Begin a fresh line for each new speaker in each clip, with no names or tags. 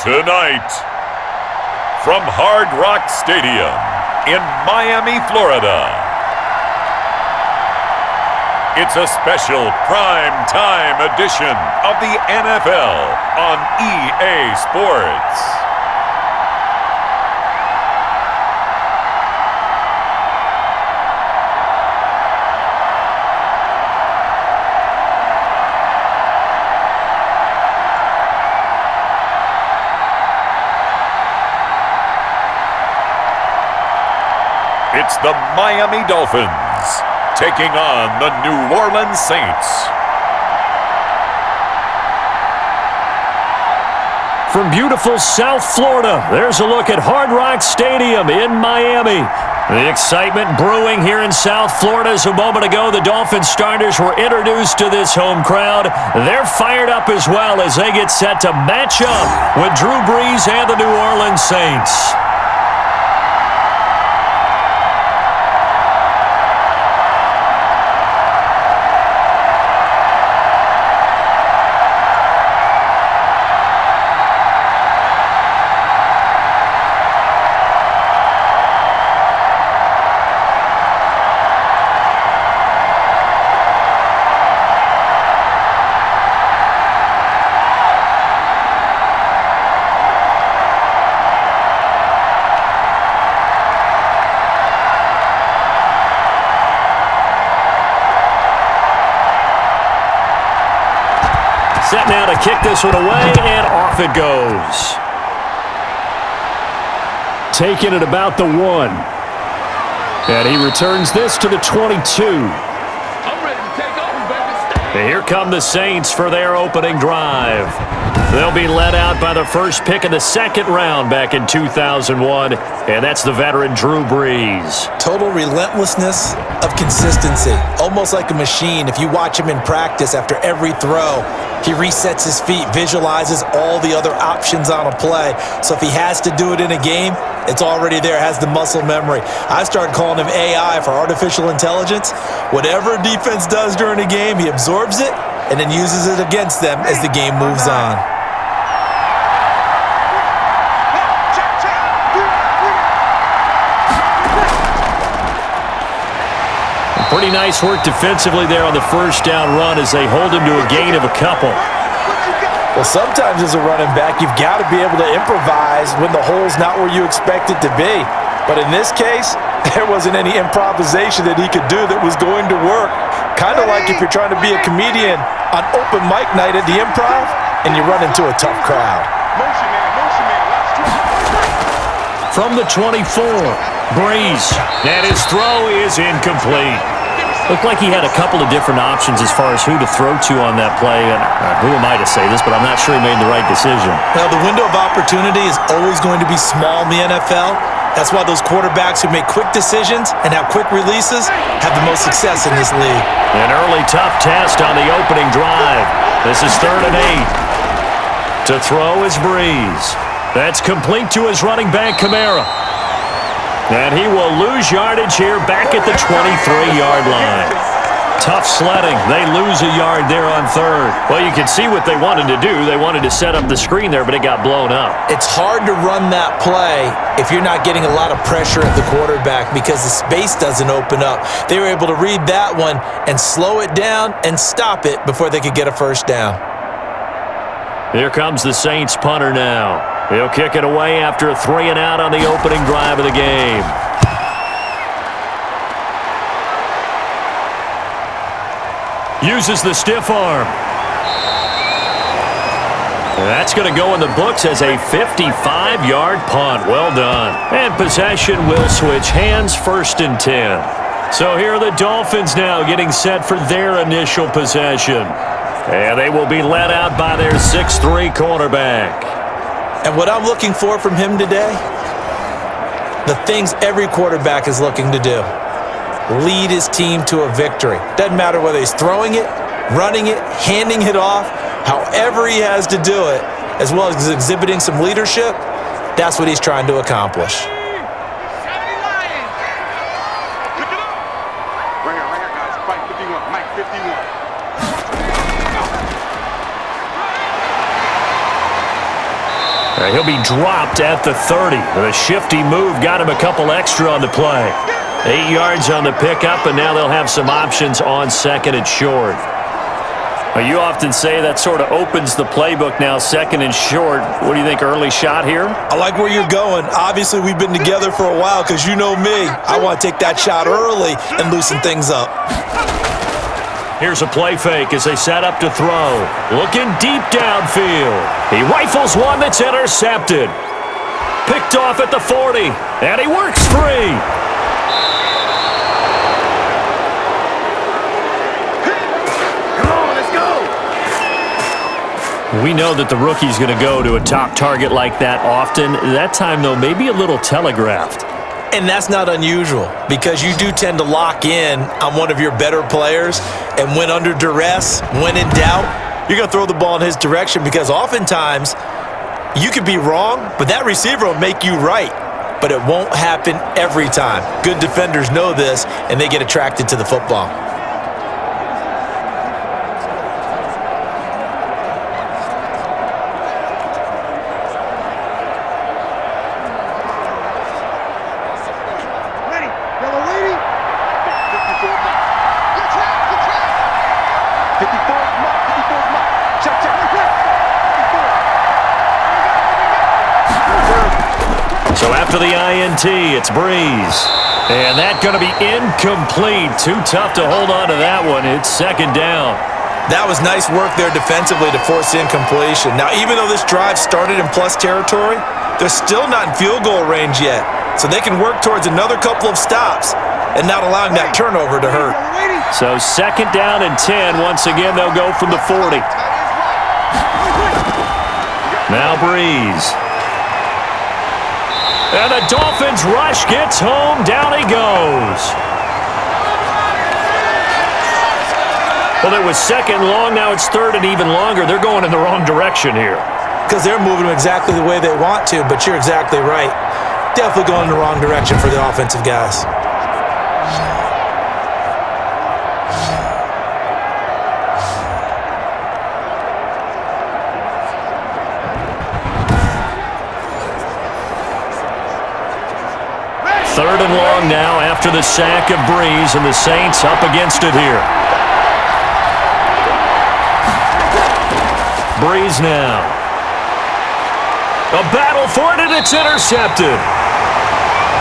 Tonight, from Hard Rock Stadium in Miami, Florida, it's a special prime time edition of the NFL on EA Sports. It's the Miami Dolphins taking on the New Orleans Saints.
From beautiful South Florida, there's a look at Hard Rock Stadium in Miami. The excitement brewing here in South Florida as a moment ago the Dolphins starters were introduced to this home crowd. They're fired up as well as they get set to match up with Drew Brees and the New Orleans Saints. Set now to kick this one away, and off it goes. Taking it about the 1. And he returns this to the 22.
I'm ready to take over, baby.
And here come the Saints for their opening drive. They'll be led out by the first pick of the second round back in 2001, and that's the veteran Drew Brees.
Total relentlessness of consistency, almost like a machine. If you watch him in practice after every throw, he resets his feet, visualizes all the other options on a play. So if he has to do it in a game, it's already there, has the muscle memory. I started calling him AI for artificial intelligence. Whatever defense does during a game, he absorbs it and then uses it against them as the game moves on.
Pretty nice work defensively there on the first down run as they hold him to a gain of a couple.
Well, sometimes as a running back, you've got to be able to improvise when the hole's not where you expect it to be. But in this case, there wasn't any improvisation that he could do that was going to work. Kind of like if you're trying to be a comedian on open mic night at the Improv and you run into a tough crowd.
From the 24, Brees, and his throw is incomplete. Looked like he had a couple of different options as far as who to throw to on that play. And who am I to say this, but I'm not sure he made the right decision.
Well, the window of opportunity is always going to be small in the NFL. That's why those quarterbacks who make quick decisions and have quick releases have the most success in this league.
An early tough test on the opening drive. This is 3rd and 8. To throw is Brees. That's complete to his running back, Kamara. And he will lose yardage here back at the 23-yard line. Tough sledding. They lose a yard there on 3rd. Well, you can see what they wanted to do. They wanted to set up the screen there, but it got blown up.
It's hard to run that play if you're not getting a lot of pressure at the quarterback because the space doesn't open up. They were able to read that one and slow it down and stop it before they could get a first down.
Here comes the Saints punter now. He'll kick it away after a 3-and-out on the opening drive of the game. Uses the stiff arm. That's going to go in the books as a 55-yard punt. Well done. And possession will switch hands, 1st and 10. So here are the Dolphins now getting set for their initial possession. And they will be led out by their 6'3" cornerback.
And what I'm looking for from him today, the things every quarterback is looking to do. Lead his team to a victory. Doesn't matter whether he's throwing it, running it, handing it off, however he has to do it, as well as exhibiting some leadership, that's what he's trying to accomplish.
He'll be dropped at the 30. The shifty move got him a couple extra on the play. 8 yards on the pickup, and now they'll have some options on second and short. You often say that sort of opens the playbook now, second and short. What do you think, early shot here?
I like where you're going. Obviously, we've been together for a while because you know me. I want to take that shot early and loosen things up.
Here's a play fake as they set up to throw. Looking deep downfield. He rifles one that's intercepted. Picked off at the 40, and he works free. We know that the rookie's going to go to a top target like that often. That time, though, maybe a little telegraphed.
And that's not unusual because you do tend to lock in on one of your better players, and when under duress, when in doubt, you're going to throw the ball in his direction because oftentimes you could be wrong, but that receiver will make you right. But it won't happen every time. Good defenders know this, and they get attracted to the football.
So after the INT, it's Breeze. And that's going to be incomplete. Too tough to hold on to that one. It's second down.
That was nice work there defensively to force incompletion. Now, even though this drive started in plus territory, they're still not in field goal range yet. So they can work towards another couple of stops and not allowing that turnover to hurt.
So second down and 10. Once again, they'll go from the 40. Now Breeze. And the Dolphins rush gets home. Down he goes. Well, it was second long. Now it's third and even longer. They're going in the wrong direction here.
Because they're moving them exactly the way they want to, but you're exactly right. Definitely going in the wrong direction for the offensive guys.
Third and long now after the sack of Breeze, and the Saints up against it here. Breeze now. A battle for it, and it's intercepted.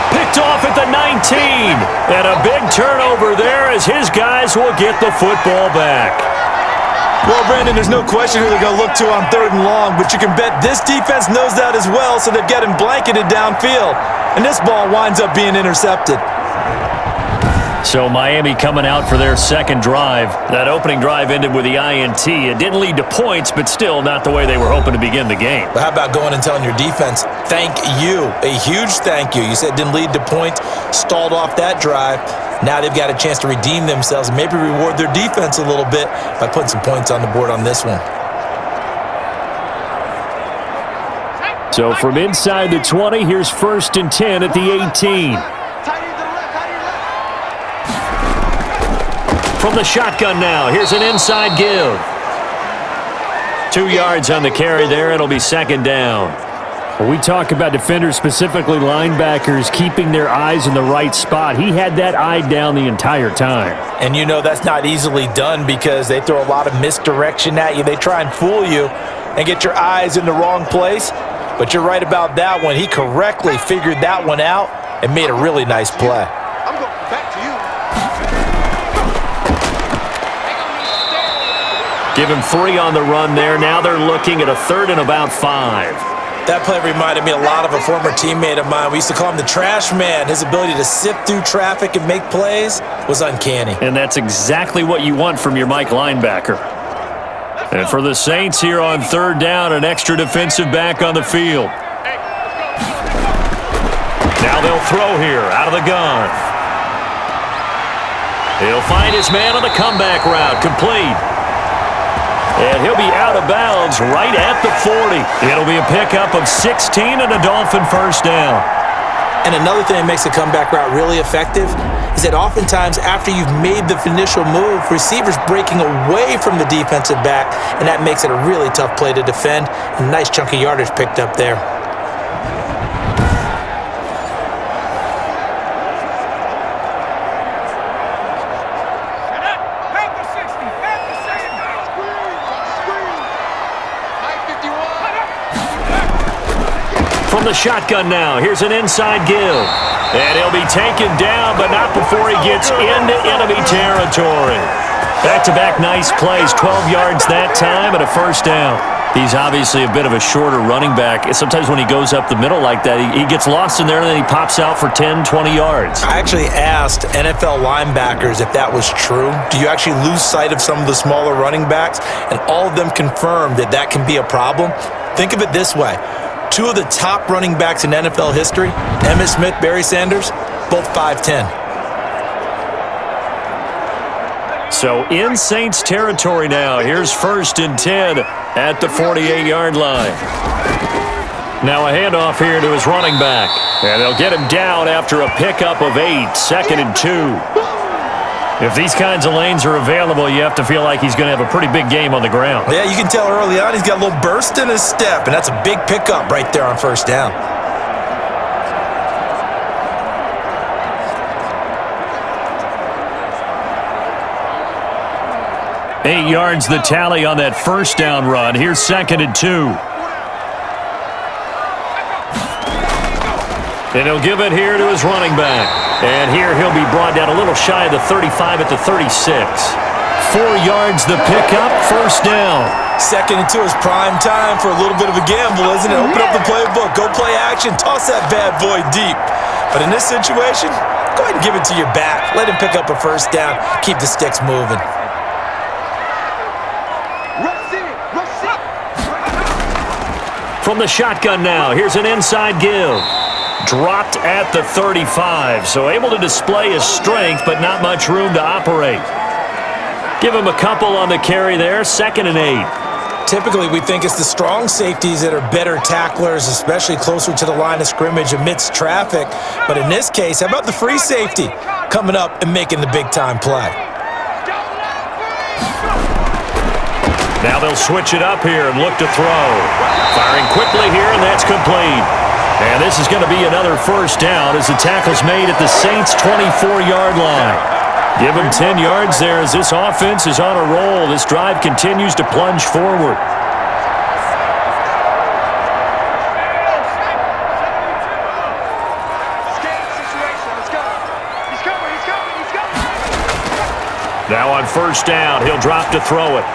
Picked off at the 19. And a big turnover there as his guys will get the football back.
Well, Brandon, there's no question who they're going to look to on third and long, but you can bet this defense knows that as well, so they've got him blanketed downfield. And this ball winds up being intercepted.
So Miami coming out for their second drive. That opening drive ended with the INT. It didn't lead to points, but still not the way they were hoping to begin the game.
But how about going and telling your defense, thank you, a huge thank you. You said it didn't lead to points, stalled off that drive. Now they've got a chance to redeem themselves and maybe reward their defense a little bit by putting some points on the board on this one.
So from inside the 20, here's first and 10 at the 18. From the shotgun now, here's an inside give. 2 yards on the carry there. It'll be second down. When we talk about defenders, specifically linebackers, keeping their eyes in the right spot, he had that eye down the entire time.
And you know that's not easily done because they throw a lot of misdirection at you. They try and fool you and get your eyes in the wrong place. But you're right about that one. He correctly figured that one out and made a really nice play.
I'm going back to you.
Give him 3 on the run there. Now they're looking at a third and about 5.
That play reminded me a lot of a former teammate of mine. We used to call him the trash man. His ability to sift through traffic and make plays was uncanny.
And that's exactly what you want from your Mike linebacker. And for the Saints here on third down, an extra defensive back on the field. Now they'll throw here out of the gun. He'll find his man on the comeback route, complete. And he'll be out of bounds right at the 40. It'll be a pickup of 16 and a Dolphin first down.
And another thing that makes a comeback route really effective is that oftentimes after you've made the initial move, receivers breaking away from the defensive back, and that makes it a really tough play to defend. A nice chunk of yardage picked up there.
From the shotgun now, here's an inside give. And he'll be taken down, but not before he gets into enemy territory. Back-to-back nice plays, 12 yards that time and a first down. He's obviously a bit of a shorter running back. Sometimes when he goes up the middle like that, he gets lost in there and then he pops out for 10, 20 yards.
I actually asked NFL linebackers if that was true. Do you actually lose sight of some of the smaller running backs? And all of them confirmed that that can be a problem. Think of it this way. Two of the top running backs in NFL history, Emmitt Smith, Barry Sanders, both 5'10".
So in Saints territory now. Here's 1st and 10 at the 48-yard line. Now a handoff here to his running back. And they'll get him down after a pickup of 8, 2nd and 2. If these kinds of lanes are available, you have to feel like he's going to have a pretty big game on the ground.
Yeah, you can tell early on he's got a little burst in his step, and that's a big pickup right there on 1st down.
Eight yards the tally on that 1st down run. Here's 2nd and 2. And he'll give it here to his running back. And here he'll be brought down a little shy of the 35 at the 36. 4 yards the pickup, 1st down.
2nd and 2 is prime time for a little bit of a gamble, isn't it? Open up the playbook, go play action, toss that bad boy deep. But in this situation, go ahead and give it to your back. Let him pick up a 1st down, keep the sticks moving.
From the shotgun now, here's an inside give. Dropped at the 35, so able to display his strength, but not much room to operate. Give him a couple on the carry there, 2nd and 8.
Typically, we think it's the strong safeties that are better tacklers, especially closer to the line of scrimmage amidst traffic. But in this case, how about the free safety coming up and making the big-time play?
Now they'll switch it up here and look to throw. Firing quickly here, and that's complete. And this is going to be another 1st down as the tackle's made at the Saints' 24-yard line. Give him 10 yards there as this offense is on a roll. This drive continues to plunge forward. Now on 1st down, he'll drop to throw it.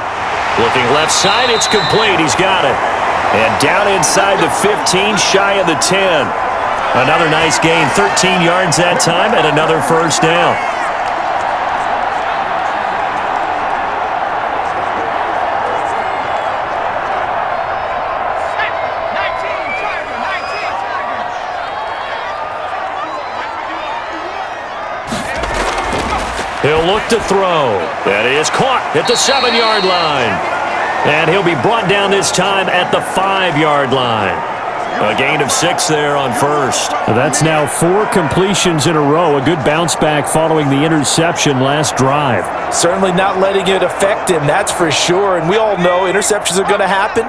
Looking left side, it's complete. He's got it. And down inside the 15, shy of the 10. Another nice gain, 13 yards that time, and another 1st down. He'll look to throw. That is caught at the 7-yard line. And he'll be brought down this time at the 5-yard line. A gain of 6 there on 1st. That's now 4 completions in a row. A good bounce back following the interception last drive.
Certainly not letting it affect him, that's for sure. And we all know interceptions are going to happen.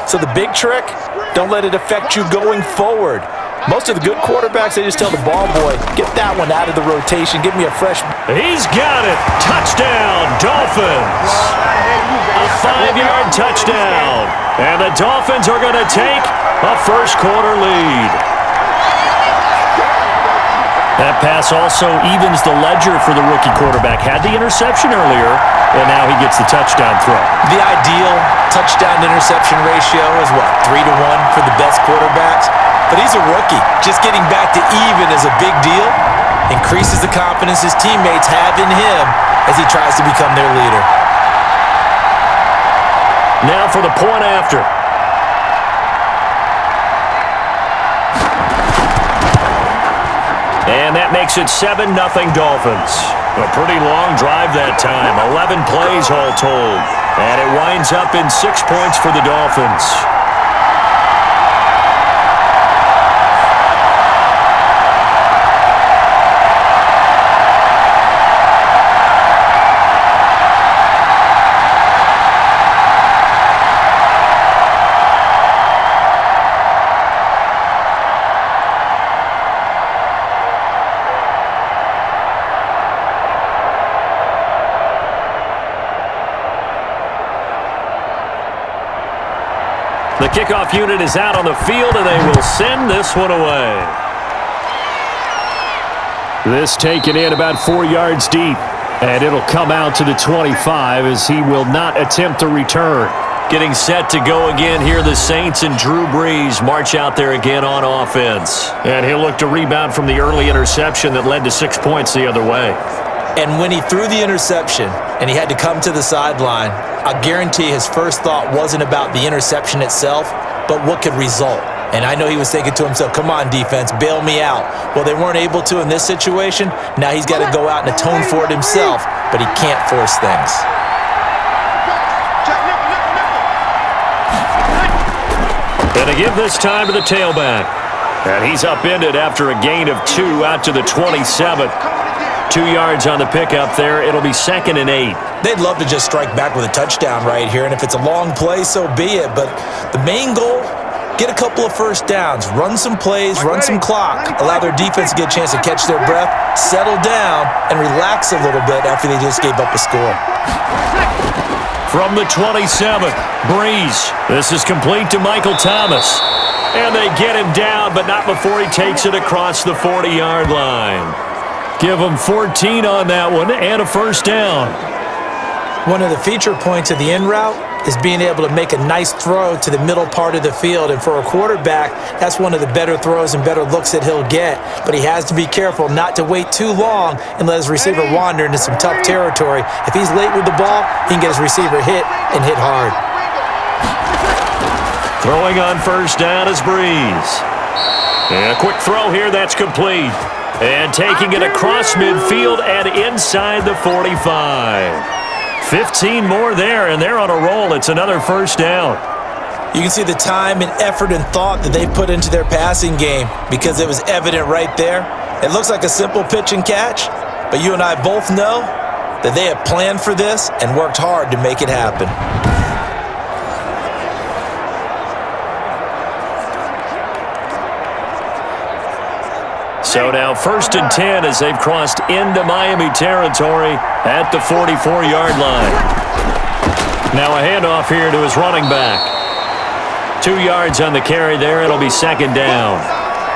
So the big trick, don't let it affect you going forward. Most of the good quarterbacks, they just tell the ball boy, get that one out of the rotation. Give me a fresh...
He's got it. Touchdown, Dolphins. A 5-yard touchdown. And the Dolphins are going to take a first-quarter lead. That pass also evens the ledger for the rookie quarterback. Had the interception earlier, and now he gets the touchdown throw.
The ideal touchdown-interception ratio is what, 3-1 for the best quarterbacks? But he's a rookie. Just getting back to even is a big deal. Increases the confidence his teammates have in him as he tries to become their leader.
Now for the point after. And that makes it 7-0 Dolphins. A pretty long drive that time. 11 plays all told. And it winds up in 6 points for the Dolphins. The kickoff unit is out on the field, and they will send this one away. This taken in about 4 yards deep, and it'll come out to the 25 as he will not attempt to return. Getting set to go again here, the Saints and Drew Brees march out there again on offense. And he'll look to rebound from the early interception that led to 6 points the other way.
And when he threw the interception and he had to come to the sideline, I guarantee his first thought wasn't about the interception itself, but what could result. And I know he was thinking to himself, come on, defense, bail me out. Well, they weren't able to in this situation. Now he's got to go out and atone for it himself, but he can't force things.
And to give this time to the tailback. And he's upended after a gain of 2 out to the 27. 2 yards on the pickup there. It'll be 2nd and 8.
They'd love to just strike back with a touchdown right here, and if it's a long play, so be it. But the main goal, get a couple of first downs, run some plays, run some clock, allow their defense to get a chance to catch their breath, settle down, and relax a little bit after they just gave up a score.
From the 27, Brees. This is complete to Michael Thomas. And they get him down, but not before he takes it across the 40-yard line. Give him 14 on that one and a first down.
One of the feature points of the in route is being able to make a nice throw to the middle part of the field. And for a quarterback, that's one of the better throws and better looks that he'll get. But he has to be careful not to wait too long and let his receiver wander into some tough territory. If he's late with the ball, he can get his receiver hit and hit hard.
Throwing on first down is Brees. And a quick throw here, that's complete. And taking it across midfield and inside the 45. 15 more there, and they're on a roll. It's another first down.
You can see the time and effort and thought that they put into their passing game because it was evident right there. It looks like a simple pitch and catch, but you and I both know that they have planned for this and worked hard to make it happen.
So now 1st and 10 as they've crossed into Miami territory at the 44-yard line. Now a handoff here to his running back. 2 yards on the carry there. It'll be 2nd down.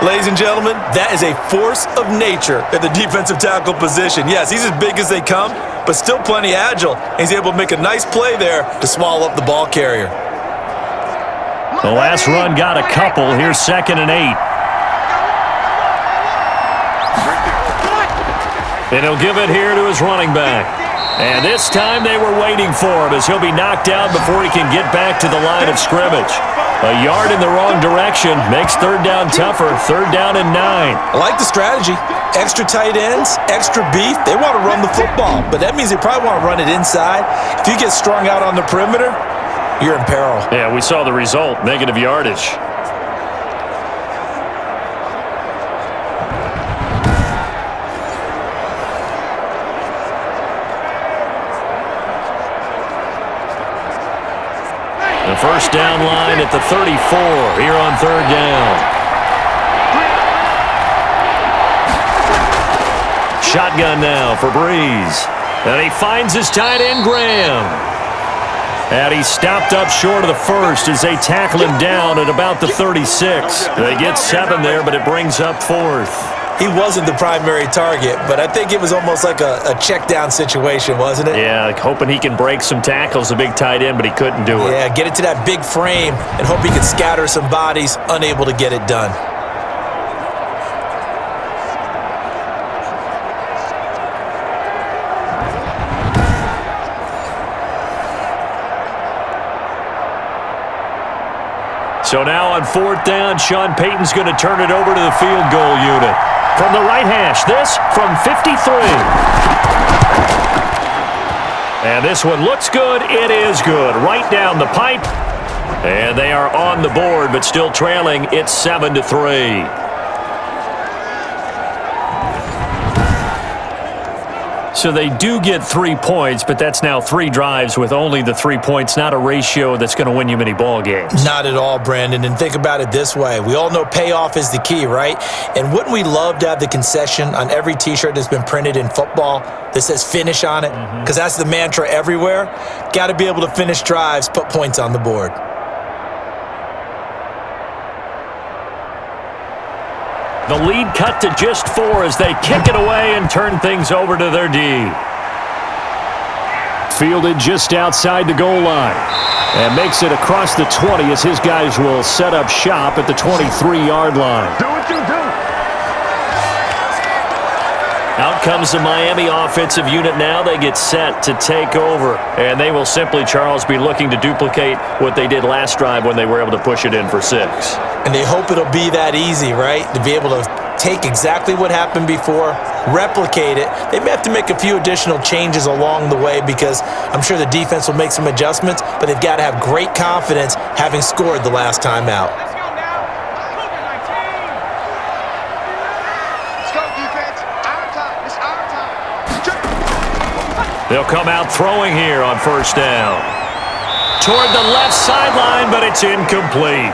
Ladies and gentlemen, that is a force of nature at the defensive tackle position. Yes, he's as big as they come, but still plenty agile. He's able to make a nice play there to swallow up the ball carrier.
The last run got a couple. Here's 2nd and 8. And he'll give it here to his running back. And this time they were waiting for him as he'll be knocked down before he can get back to the line of scrimmage. A yard in the wrong direction makes 3rd down tougher. 3rd down and 9.
I like the strategy. Extra tight ends, extra beef. They want to run the football, but that means they probably want to run it inside. If you get strung out on the perimeter, you're in peril.
Yeah, we saw the result, negative yardage. The first down line at the 34 here on 3rd down. Shotgun now for Brees. And he finds his tight end, Graham. And he stopped up short of the first as they tackle him down at about the 36. They get 7 there, but it brings up 4th.
He wasn't the primary target, but I think it was almost like a check down situation, wasn't it?
Yeah, like hoping he can break some tackles, a big tight end, but he couldn't do it.
Yeah, get it to that big frame and hope he could scatter some bodies, unable to get it done.
So now on 4th down, Sean Payton's going to turn it over to the field goal unit. From the right hash, this from 53. And this one looks good. It is good. Right down the pipe. And they are on the board, but still trailing. It's 7-3. So they do get 3 points, but that's now 3 drives with only the 3 points, not a ratio that's going to win you many ball games.
Not at all, Brandon. And think about it this way. We all know payoff is the key, right? And wouldn't we love to have the concession on every T-shirt that's been printed in football that says finish on it? Because that's the mantra everywhere. Got to be able to finish drives, put points on the board.
The lead cut to just 4 as they kick it away and turn things over to their D. Fielded just outside the goal line. And makes it across the 20 as his guys will set up shop at the 23-yard line.
Do what you do.
Out comes the Miami offensive unit now. They get set to take over. And they will simply, Charles, be looking to duplicate what they did last drive when they were able to push it in for 6.
And they hope it'll be that easy, right? To be able to take exactly what happened before, replicate it. They may have to make a few additional changes along the way because I'm sure the defense will make some adjustments, but they've got to have great confidence having scored the last time out.
They'll come out throwing here on first down. Toward the left sideline, but it's incomplete.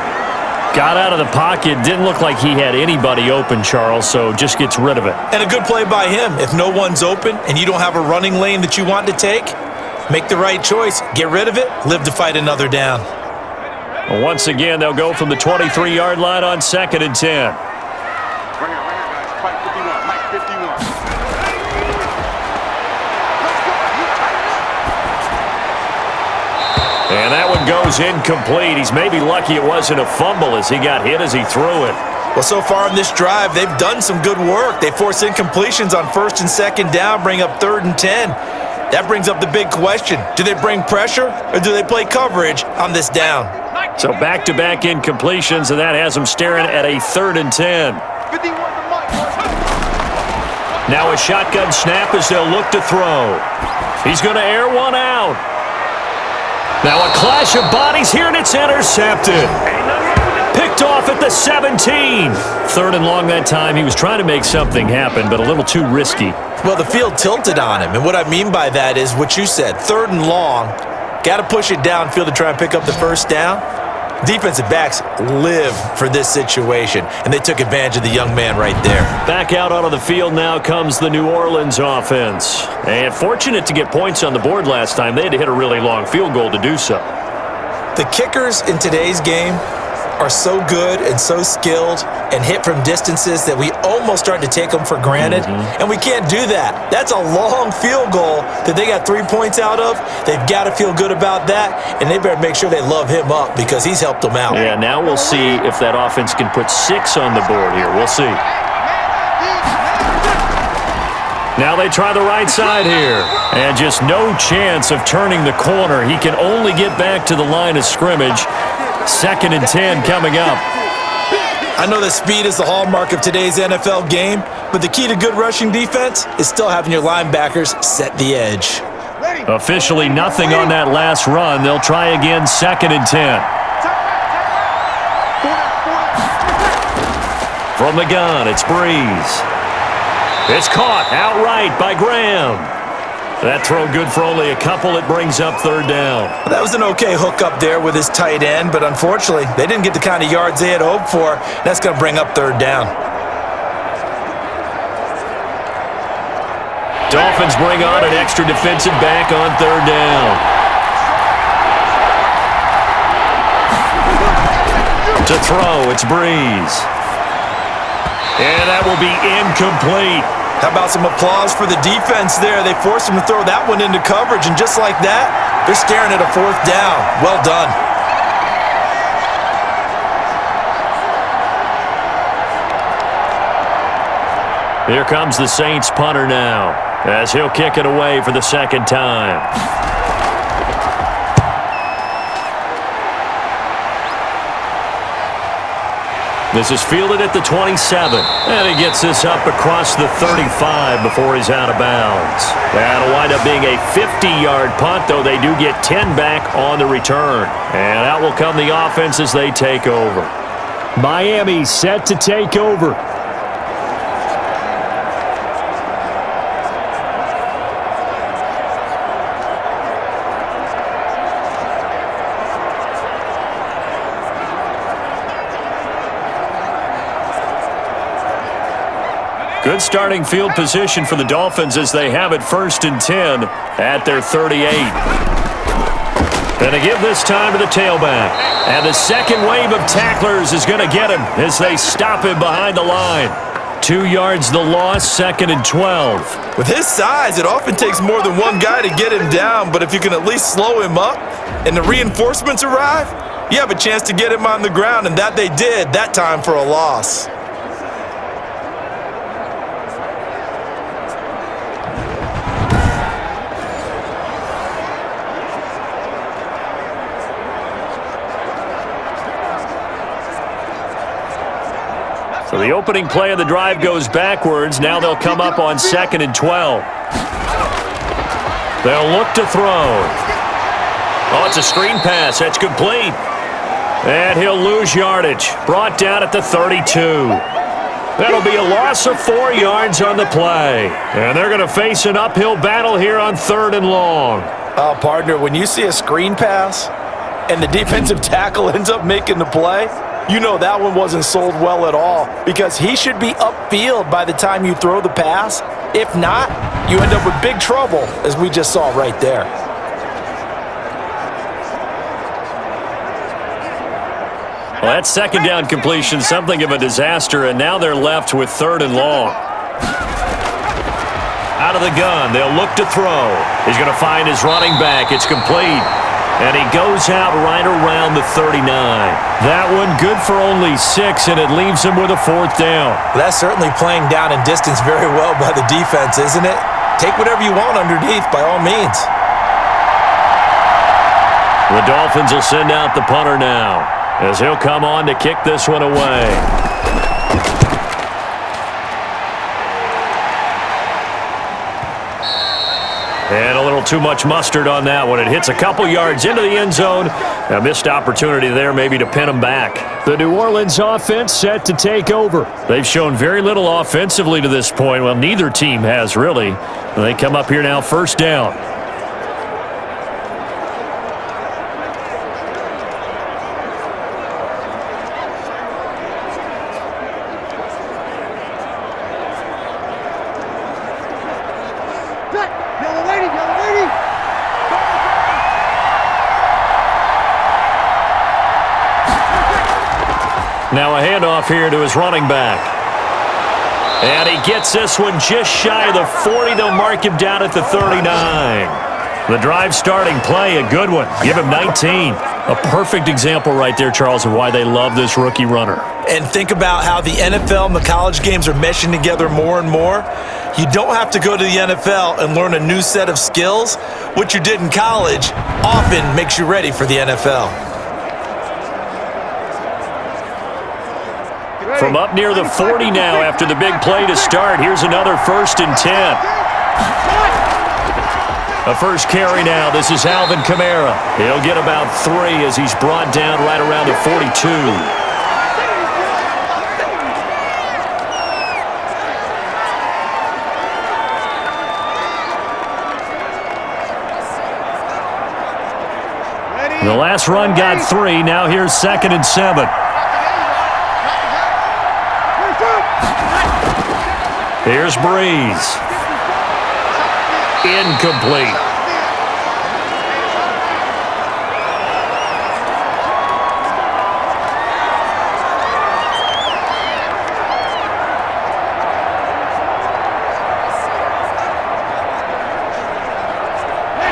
Got out of the pocket. Didn't look like he had anybody open, Charles, so just gets rid of it.
And a good play by him. If no one's open and you don't have a running lane that you want to take, make the right choice. Get rid of it. Live to fight another down.
Once again, they'll go from the 23-yard line on 2nd and 10.
Right here, guys. Fight 51. Mike 51.
And that one goes incomplete. He's maybe lucky it wasn't a fumble as he got hit as he threw it.
Well, so far in this drive, they've done some good work. They force incompletions on 1st and 2nd down, bring up 3rd and 10. That brings up the big question. Do they bring pressure or do they play coverage on this down?
So back-to-back incompletions, and that has them staring at a 3rd and 10.
51 to Mike.
Now a shotgun snap as they'll look to throw. He's going to air one out. Now a clash of bodies here, and it's intercepted. Picked off at the 17. 3rd and long that time. He was trying to make something happen, but a little too risky.
Well, the field tilted on him, and what I mean by that is what you said. 3rd and long, got to push it downfield to try and pick up the first down. Defensive backs live for this situation, and they took advantage of the young man right there.
Back out onto the field now comes the New Orleans offense. And fortunate to get points on the board last time. They had to hit a really long field goal to do so.
The kickers in today's game are so good and so skilled and hit from distances that we almost start to take them for granted, and we can't do that. That's a long field goal that they got 3 points out of. They've got to feel good about that, and they better make sure they love him up because he's helped them out.
Yeah, now we'll see if that offense can put 6 on the board here. We'll see. Now they try the right side here, and just no chance of turning the corner. He can only get back to the line of scrimmage. 2nd and 10 coming up.
I know that speed is the hallmark of today's NFL game, but the key to good rushing defense is still having your linebackers set the edge.
Officially nothing on that last run. They'll try again 2nd and 10. From the gun, it's Breeze. It's caught outright by Graham. That throw good for only a couple. It brings up 3rd down.
That was an okay hook up there with his tight end, but unfortunately, they didn't get the kind of yards they had hoped for. That's going to bring up 3rd down.
Dolphins bring on an extra defensive back on 3rd down. To throw, it's Breeze. And that will be incomplete.
How about some applause for the defense there? They forced him to throw that one into coverage, and just like that, they're staring at a 4th down. Well done.
Here comes the Saints punter now, as he'll kick it away for the 2nd time. This is fielded at the 27, and he gets this up across the 35 before he's out of bounds. That'll wind up being a 50-yard punt, though they do get 10 back on the return. And out will come the offense as they take over. Miami set to take over. Good starting field position for the Dolphins as they have it 1st and 10 at their 38. And they give this time to the tailback. And the second wave of tacklers is going to get him as they stop him behind the line. 2 yards the loss, 2nd and 12.
With his size, it often takes more than one guy to get him down, but if you can at least slow him up and the reinforcements arrive, you have a chance to get him on the ground, and that they did that time for a loss.
So the opening play of the drive goes backwards. Now they'll come up on 2nd and 12. They'll look to throw. Oh, it's a screen pass. That's complete. And he'll lose yardage. Brought down at the 32. That'll be a loss of 4 yards on the play. And they're going to face an uphill battle here on 3rd and long.
Oh, partner, when you see a screen pass and the defensive tackle ends up making the play, you know that one wasn't sold well at all, because he should be upfield by the time you throw the pass. If not, you end up with big trouble, as we just saw right there.
Well, that second down completion, something of a disaster, and now they're left with 3rd and long. Out of the gun, they'll look to throw. He's going to find his running back. It's complete. And he goes out right around the 39. That one good for only 6, and it leaves him with a 4th down.
That's certainly playing down in distance very well by the defense, isn't it? Take whatever you want underneath, by all means.
The Dolphins will send out the punter now, as he'll come on to kick this one away. And a little too much mustard on that one. It hits a couple yards into the end zone. A missed opportunity there maybe to pin them back. The New Orleans offense set to take over. They've shown very little offensively to this point. Well, neither team has really. They come up here now 1st down. Now a handoff here to his running back. And he gets this one just shy of the 40. They'll mark him down at the 39. The drive starting play, a good one. Give him 19. A perfect example right there, Charles, of why they love this rookie runner.
And think about how the NFL and the college games are meshing together more and more. You don't have to go to the NFL and learn a new set of skills. What you did in college often makes you ready for the NFL.
From up near the 40 now after the big play to start. Here's another 1st and 10. A first carry now. This is Alvin Kamara. He'll get about 3 as he's brought down right around the 42. The last run got 3. Now here's 2nd and 7. Here's Breeze. Incomplete.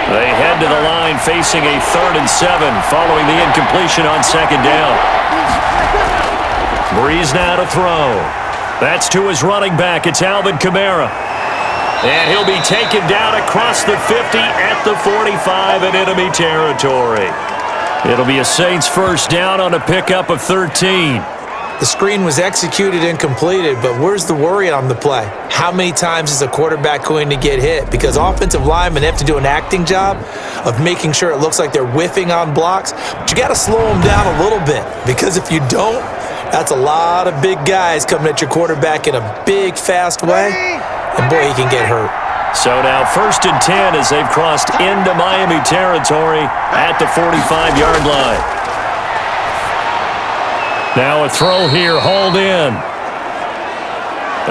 They head to the line facing a 3rd and 7 following the incompletion on 2nd down. Breeze now to throw. That's to his running back. It's Alvin Kamara. And he'll be taken down across the 50 at the 45 in enemy territory. It'll be a Saints 1st down on a pickup of 13.
The screen was executed and completed, but where's the worry on the play? How many times is a quarterback going to get hit? Because offensive linemen have to do an acting job of making sure it looks like they're whiffing on blocks. But you got to slow them down a little bit, because if you don't, that's a lot of big guys coming at your quarterback in a big, fast way, and boy, he can get hurt.
So now 1st and 10 as they've crossed into Miami territory at the 45-yard line. Now a throw here, hauled in.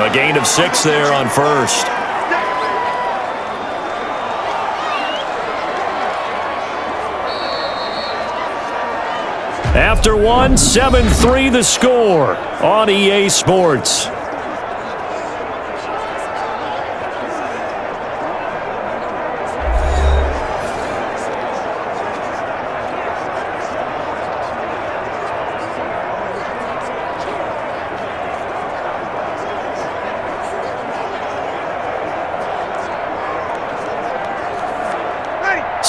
A gain of 6 there on 1st. After one, 7-3 the score on EA Sports.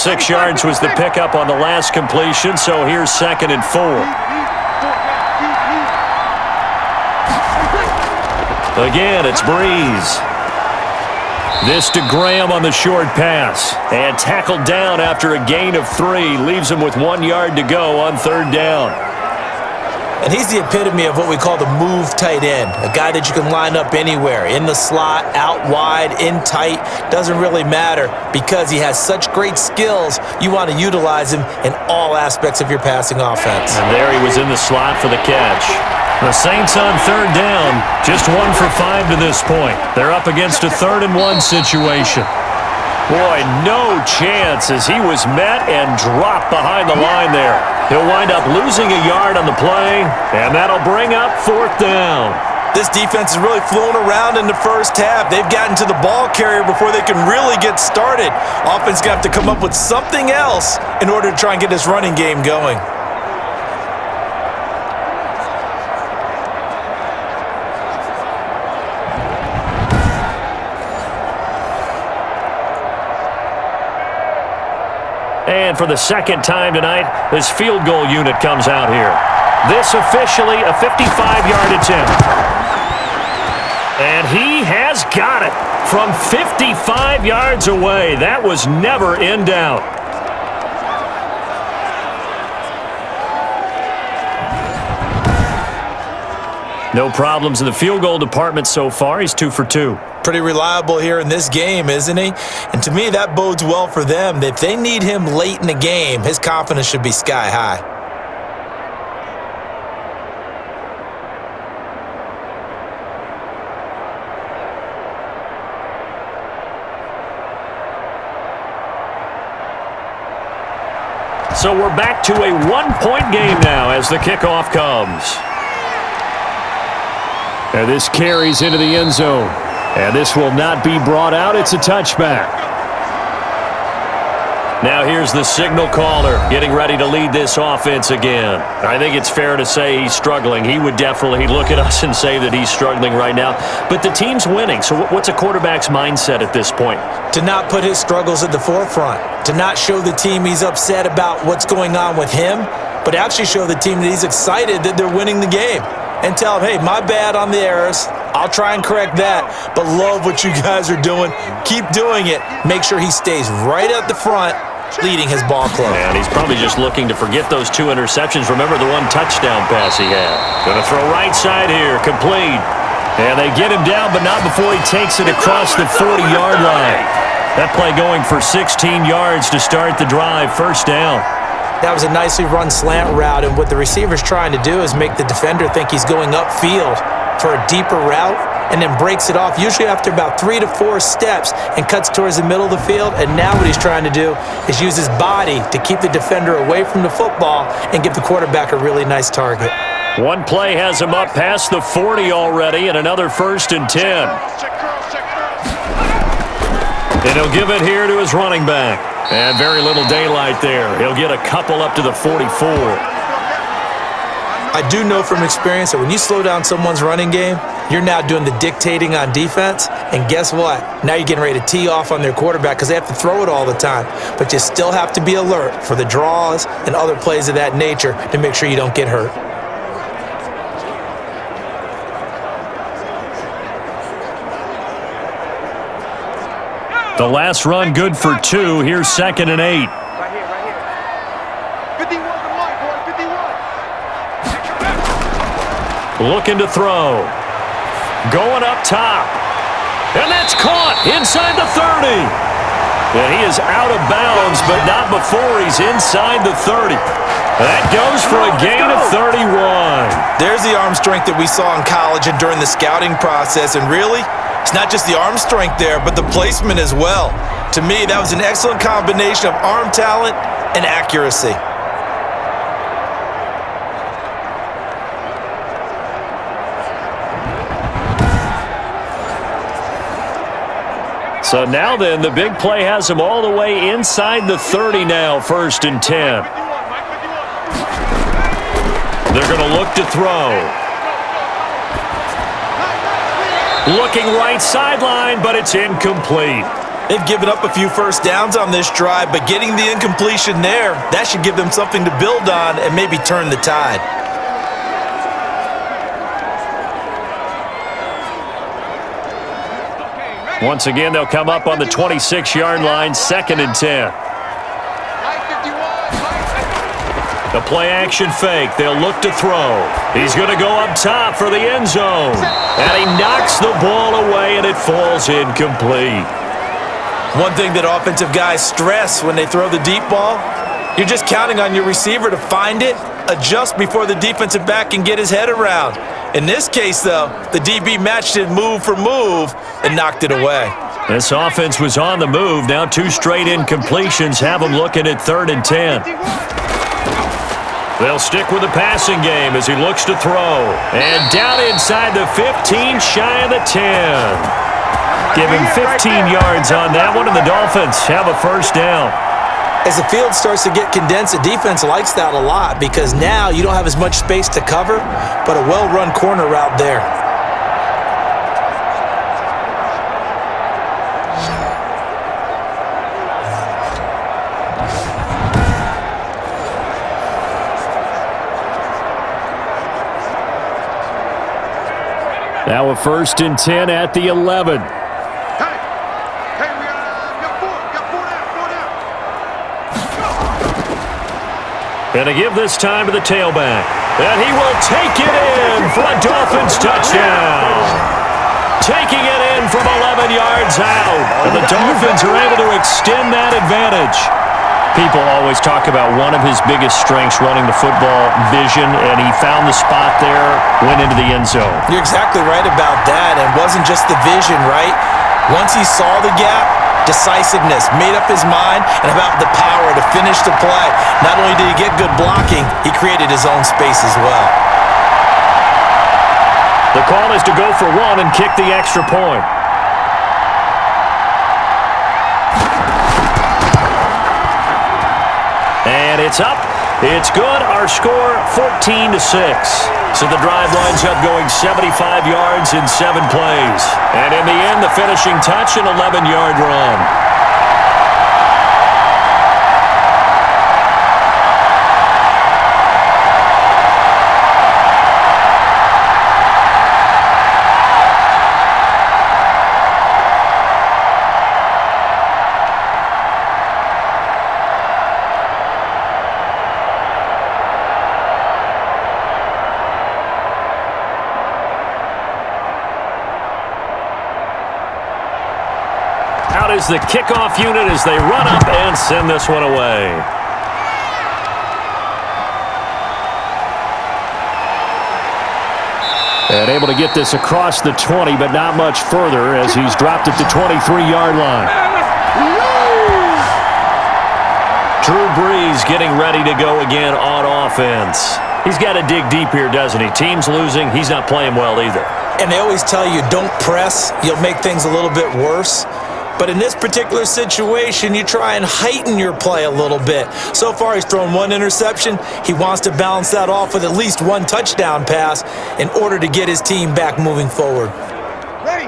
6 yards was the pickup on the last completion, so here's 2nd and 4. Again, it's Breeze. This to Graham on the short pass. And tackled down after a gain of 3. Leaves him with 1 yard to go on 3rd down.
And he's the epitome of what we call the move tight end, a guy that you can line up anywhere, in the slot, out wide, in tight, doesn't really matter because he has such great skills. You want to utilize him in all aspects of your passing offense.
And there he was in the slot for the catch. The Saints on 3rd down, just 1 for 5 to this point. They're up against a 3rd and 1 situation. Boy, no chance as he was met and dropped behind the line there. He'll wind up losing a yard on the play, and that'll bring up 4th down.
This defense is really flown around in the first half. They've gotten to the ball carrier before they can really get started. Offense got to come up with something else in order to try and get this running game going.
And for the 2nd time tonight, this field goal unit comes out here. This officially a 55-yard attempt. And he has got it from 55 yards away. That was never in doubt. No problems in the field goal department so far. He's 2 for 2.
Pretty reliable here in this game, isn't he? And to me, that bodes well for them. If they need him late in the game, his confidence should be sky high.
So we're back to a 1-point game now as the kickoff comes. And this carries into the end zone. And this will not be brought out. It's a touchback. Now here's the signal caller getting ready to lead this offense again. I think it's fair to say he's struggling. He would definitely look at us and say that he's struggling right now. But the team's winning. So what's a quarterback's mindset at this point?
To not put his struggles at the forefront. To not show the team he's upset about what's going on with him, but actually show the team that he's excited that they're winning the game. And tell him, hey, my bad on the errors. I'll try and correct that, but love what you guys are doing. Keep doing it. Make sure he stays right at the front, leading his ball club.
And he's probably just looking to forget those 2 interceptions. Remember the 1 touchdown pass he had. Going to throw right side here, complete. And they get him down, but not before he takes it across the 40-yard line. That play going for 16 yards to start the drive, 1st down.
That was a nicely run slant route, and what the receiver's trying to do is make the defender think he's going upfield for a deeper route and then breaks it off, usually after about 3 to 4 steps, and cuts towards the middle of the field. And now what he's trying to do is use his body to keep the defender away from the football and give the quarterback a really nice target.
One play has him up past the 40 already, and another 1st and 10. And he'll give it here to his running back. And very little daylight there. He'll get a couple up to the 44.
I do know from experience that when you slow down someone's running game, you're now doing the dictating on defense. And guess what? Now you're getting ready to tee off on their quarterback because they have to throw it all the time. But you still have to be alert for the draws and other plays of that nature to make sure you don't get hurt.
The last run good for 2. Here's 2nd and 8.
Right here, right here. 51 to 1, boy, 51.
Looking to throw. Going up top. And that's caught inside the 30. And he is out of bounds, but not before he's inside the 30. That goes for a gain of 31.
There's the arm strength that we saw in college and during the scouting process. And really, it's not just the arm strength there, but the placement as well. To me, that was an excellent combination of arm talent and accuracy.
So now then, the big play has him all the way inside the 30 now, 1st and 10. They're going to look to throw. Looking right sideline, but it's incomplete.
They've given up a few first downs on this drive, but getting the incompletion there, that should give them something to build on and maybe turn the tide.
Once again, they'll come up on the 26-yard line, 2nd and 10. The play-action fake. They'll look to throw. He's going to go up top for the end zone. And he knocks the ball away, and it falls incomplete.
One thing that offensive guys stress when they throw the deep ball, you're just counting on your receiver to find it, adjust before the defensive back can get his head around. In this case, though, the DB matched it move for move and knocked it away.
This offense was on the move. Now 2 straight incompletions have them looking at 3rd and 10. They'll stick with the passing game as he looks to throw. And down inside the 15, shy of the 10. Give him 15 yards on that one, and the Dolphins have a first down.
As the field starts to get condensed, the defense likes that a lot because now you don't have as much space to cover, but a well-run corner route there.
Now a 1st and 10 at the 11. And to give this time to the tailback. And he will take it in for a Dolphins touchdown. Taking it in from 11 yards out. And the Dolphins are able to extend that advantage. People always talk about one of his biggest strengths running the football, vision, and he found the spot there, went into the end zone.
You're exactly right about that. And it wasn't just the vision, right? Once he saw the gap, decisiveness, made up his mind, and about the power to finish the play. Not only did he get good blocking, he created his own space as well.
The call is to go for 1 and kick the extra point. And it's up. It's good. Our score, 14-6. So the drive winds up going 75 yards in 7 plays. And in the end, the finishing touch, an 11-yard run. Out is the kickoff unit as they run up and send this one away. And able to get this across the 20, but not much further as he's dropped at the 23-yard line. Drew Brees getting ready to go again on offense. He's got to dig deep here, doesn't he? Team's losing. He's not playing well either.
And they always tell you, don't press. You'll make things a little bit worse. But in this particular situation, you try and heighten your play a little bit. So far, he's thrown 1 interception. He wants to balance that off with at least 1 touchdown pass in order to get his team back moving forward.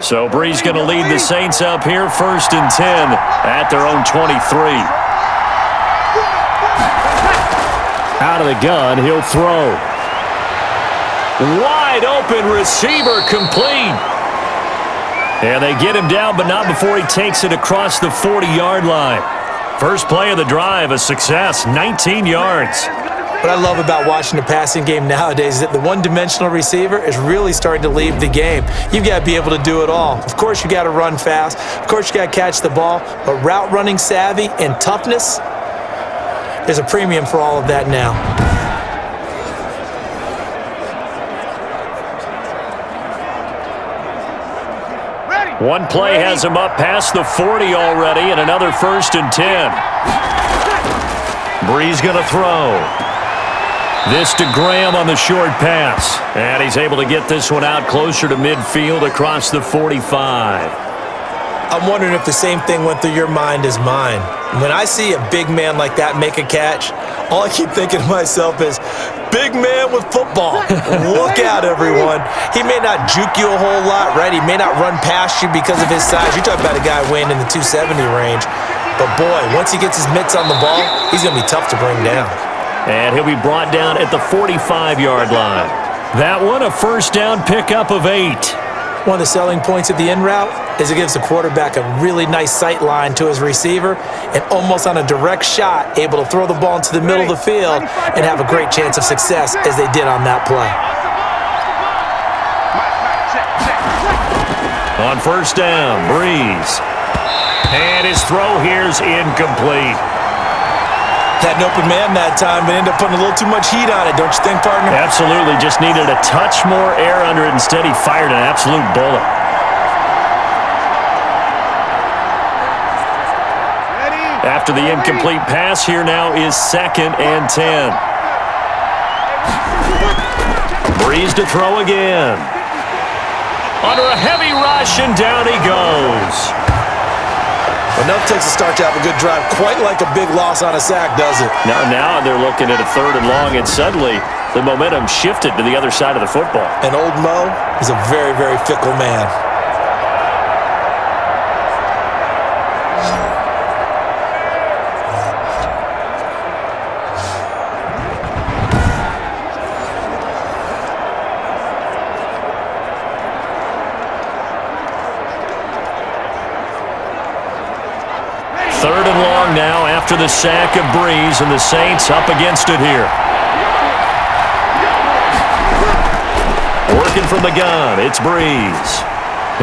So Brees going to lead the Saints up here, 1st and 10 at their own 23. Out of the gun, he'll throw. Wide open receiver, complete. And they get him down, but not before he takes it across the 40-yard line. First play of the drive, a success, 19 yards.
What I love about watching the passing game nowadays is that the one-dimensional receiver is really starting to leave the game. You've got to be able to do it all. Of course, you got to run fast. Of course, you got to catch the ball. But route running savvy and toughness, there's a premium for all of that now.
One play has him up past the 40 already, and another 1st and 10. Brees going to throw. This to Graham on the short pass. And he's able to get this one out closer to midfield across the 45.
I'm wondering if the same thing went through your mind as mine. When I see a big man like that make a catch, all I keep thinking to myself is, big man with football. Look out, everyone. He may not juke you a whole lot, right? He may not run past you because of his size. You're talking about a guy weighing in the 270 range. But, boy, once he gets his mitts on the ball, he's going to be tough to bring down.
And he'll be brought down at the 45-yard line. That one, a first down pickup of 8.
One of the selling points of the in route is it gives the quarterback a really nice sight line to his receiver and almost on a direct shot able to throw the ball into the middle of the field and have a great chance of success as they did on that play.
On first down, Breeze. And his throw here's incomplete.
Had an open man that time, but ended up putting a little too much heat on it, don't you think, partner?
Absolutely. Just needed a touch more air under it. Instead, he fired an absolute bullet. After the incomplete pass, here now is 2nd and 10. Breeze to throw again. Under a heavy rush, and down he goes.
Enough takes a start to have a good drive, quite like a big loss on a sack, does it?
Now they're looking at a 3rd and long, and suddenly the momentum shifted to the other side of the football.
And old Mo is a very, very fickle man.
Now after the sack of Breeze, and the Saints up against it here. Working from the gun, it's Breeze.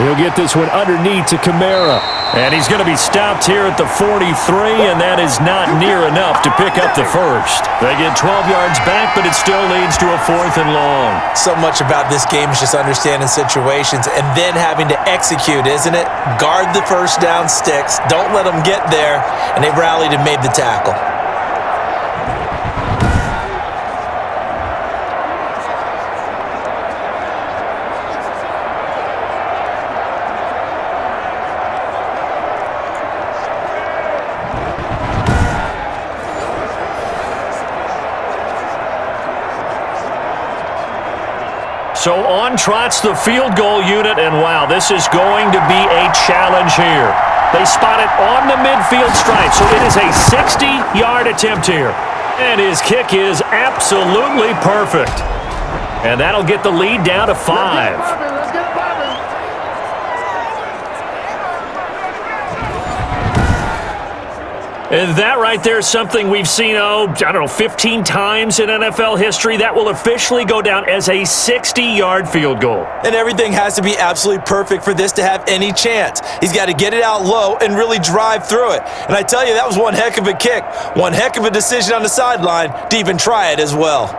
He'll get this one underneath to Kamara. And he's going to be stopped here at the 43, and that is not near enough to pick up the first. They get 12 yards back, but it still leads to a 4th and long.
So much about this game is just understanding situations and then having to execute, isn't it? Guard the first down sticks. Don't let them get there. And they rallied and made the tackle.
So on trots the field goal unit, and wow, this is going to be a challenge here. They spot it on the midfield stripe, so it is a 60-yard attempt here. And his kick is absolutely perfect. And that'll get the lead down to 5. And that right there is something we've seen, 15 times in NFL history. That will officially go down as a 60-yard field goal.
And everything has to be absolutely perfect for this to have any chance. He's got to get it out low and really drive through it. And I tell you, that was one heck of a kick. One heck of a decision on the sideline to even try it as well.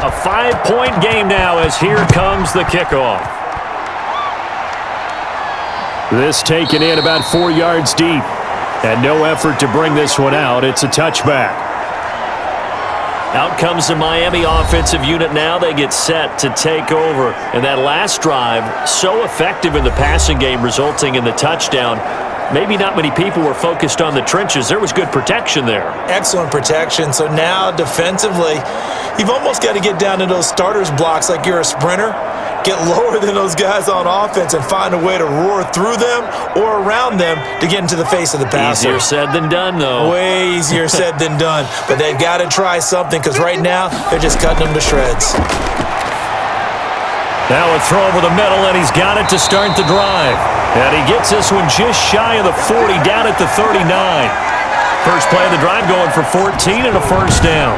A 5-point game now as here comes the kickoff. This taken in about 4 yards deep. And no effort to bring this one out. It's a touchback. Out comes the Miami offensive unit now. They get set to take over. And that last drive, so effective in the passing game, resulting in the touchdown. Maybe not many people were focused on the trenches. There was good protection there.
Excellent protection. So now defensively, you've almost got to get down to those starters blocks like you're a sprinter. Get lower than those guys on offense and find a way to roar through them or around them to get into the face of the passer.
Easier said than done, though.
Way easier said than done. But they've got to try something because right now they're just cutting them to shreds.
Now a throw over the middle, and he's got it to start the drive. And he gets this one just shy of the 40, down at the 39. First play of the drive going for 14 and a first down.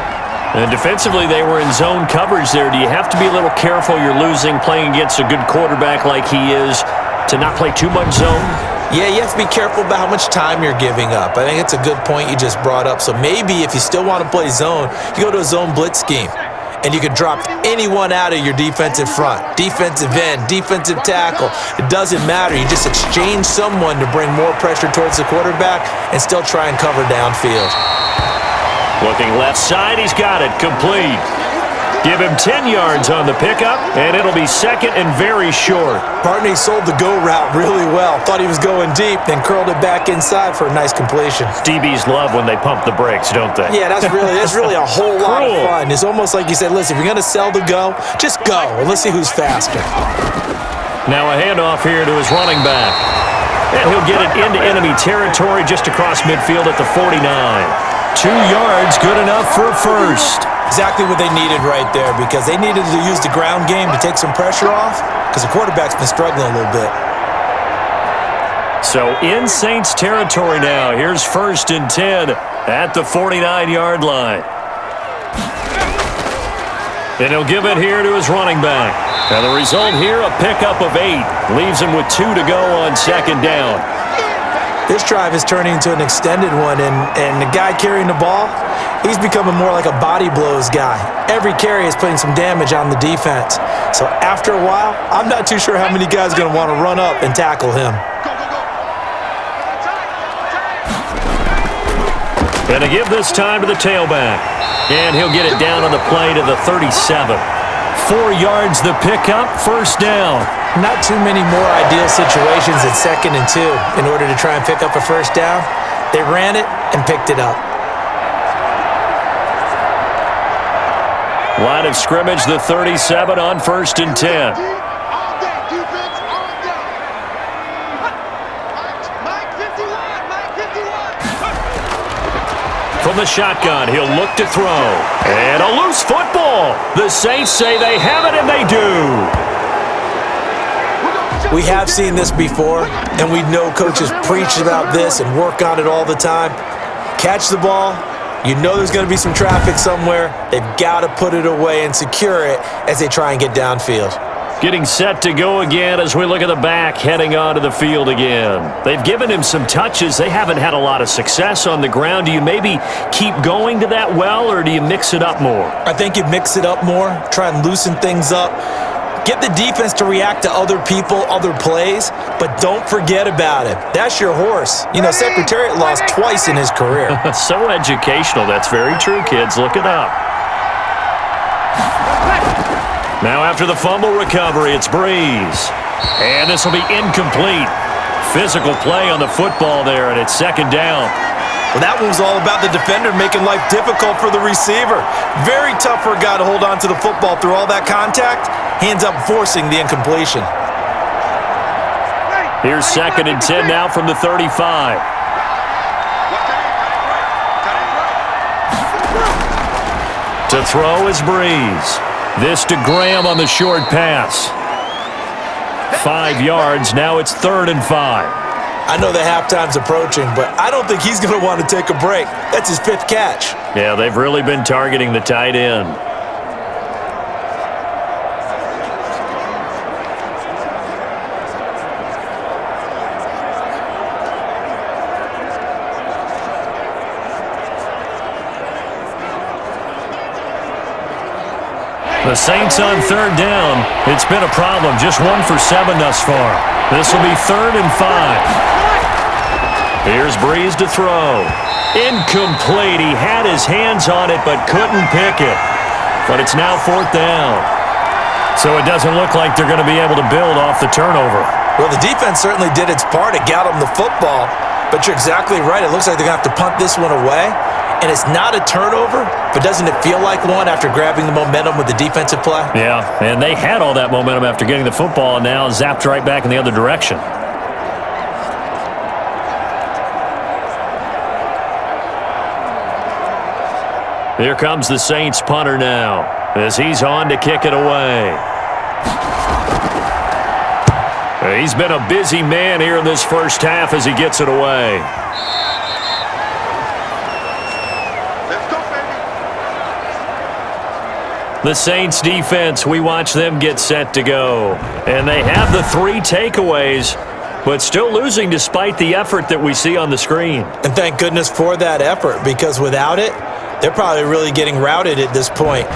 And defensively, they were in zone coverage there. Do you have to be a little careful? You're losing, playing against a good quarterback like he is, to not play too much zone?
Yeah, you have to be careful about how much time you're giving up. I think it's a good point you just brought up. So maybe if you still want to play zone, you go to a zone blitz scheme. And you can drop anyone out of your defensive front, defensive end, defensive tackle. It doesn't matter. You just exchange someone to bring more pressure towards the quarterback and still try and cover downfield.
Looking left side, he's got it, complete. Give him 10 yards on the pickup, and it'll be second and very short.
Barney sold the go route really well. Thought he was going deep, then curled it back inside for a nice completion.
DBs love when they pump the brakes, don't they?
Yeah, that's really a whole lot of fun. It's almost like you said, listen, if you're going to sell the go, just go, and let's see who's faster.
Now a handoff here to his running back. And he'll get it into enemy territory just across midfield at the 49. 2 yards, good enough for a first.
Exactly what they needed right there, because they needed to use the ground game to take some pressure off, because the quarterback's been struggling a little bit.
So in Saints territory now. Here's 1st and 10 at the 49-yard line. And he'll give it here to his running back. And the result here, a pickup of 8. Leaves him with 2 to go on 2nd down.
This drive is turning into an extended one, and the guy carrying the ball, he's becoming more like a body blows guy. Every carry is putting some damage on the defense. So after a while, I'm not too sure how many guys are going to want to run up and tackle him.
Going to give this time to the tailback. And he'll get it down on the play to the 37. 4 yards the pickup, 1st down.
Not too many more ideal situations at 2nd and 2 in order to try and pick up a 1st down. They ran it and picked it up.
Line of scrimmage, the 37 on 1st and 10. From the shotgun, he'll look to throw. And a loose football. The Saints say they have it, and they do.
We have seen this before, and we know coaches preach about this and work on it all the time. Catch the ball. You know there's going to be some traffic somewhere. They've got to put it away and secure it as they try and get downfield.
Getting set to go again as we look at the back heading onto the field again. They've given him some touches. They haven't had a lot of success on the ground. Do you maybe keep going to that well, or do you mix it up more?
I think you mix it up more, try and loosen things up. Get the defense to react to other people, other plays, but don't forget about it. That's your horse. You know, Secretariat lost twice in his career.
So educational. That's very true, kids. Look it up. Now after the fumble recovery, it's Breeze. And this will be incomplete. Physical play on the football there, and it's 2nd down.
Well, that one was all about the defender making life difficult for the receiver. Very tough for a guy to hold on to the football through all that contact. Hands up, forcing the incompletion.
Here's 2nd and 10 now from the 35. To throw is Breeze. This to Graham on the short pass. 5 yards. Now it's 3rd and 5.
I know the halftime's approaching, but I don't think he's going to want to take a break. That's his 5th catch.
Yeah, they've really been targeting the tight end. The Saints on 3rd down. It's been a problem. Just 1 for 7 thus far. This will be 3rd and 5. Here's Breeze to throw. Incomplete. He had his hands on it but couldn't pick it. But it's now 4th down. So it doesn't look like they're going to be able to build off the turnover.
Well, the defense certainly did its part. It got them the football. But you're exactly right. It looks like they're going to have to punt this one away. And it's not a turnover, but doesn't it feel like one after grabbing the momentum with the defensive play?
Yeah, and they had all that momentum after getting the football and now zapped right back in the other direction. Here comes the Saints punter now as he's on to kick it away. He's been a busy man here in this first half as he gets it away. The Saints defense, we watch them get set to go. And they have the 3 takeaways, but still losing despite the effort that we see on the screen.
And thank goodness for that effort, because without it, they're probably really getting routed at this point.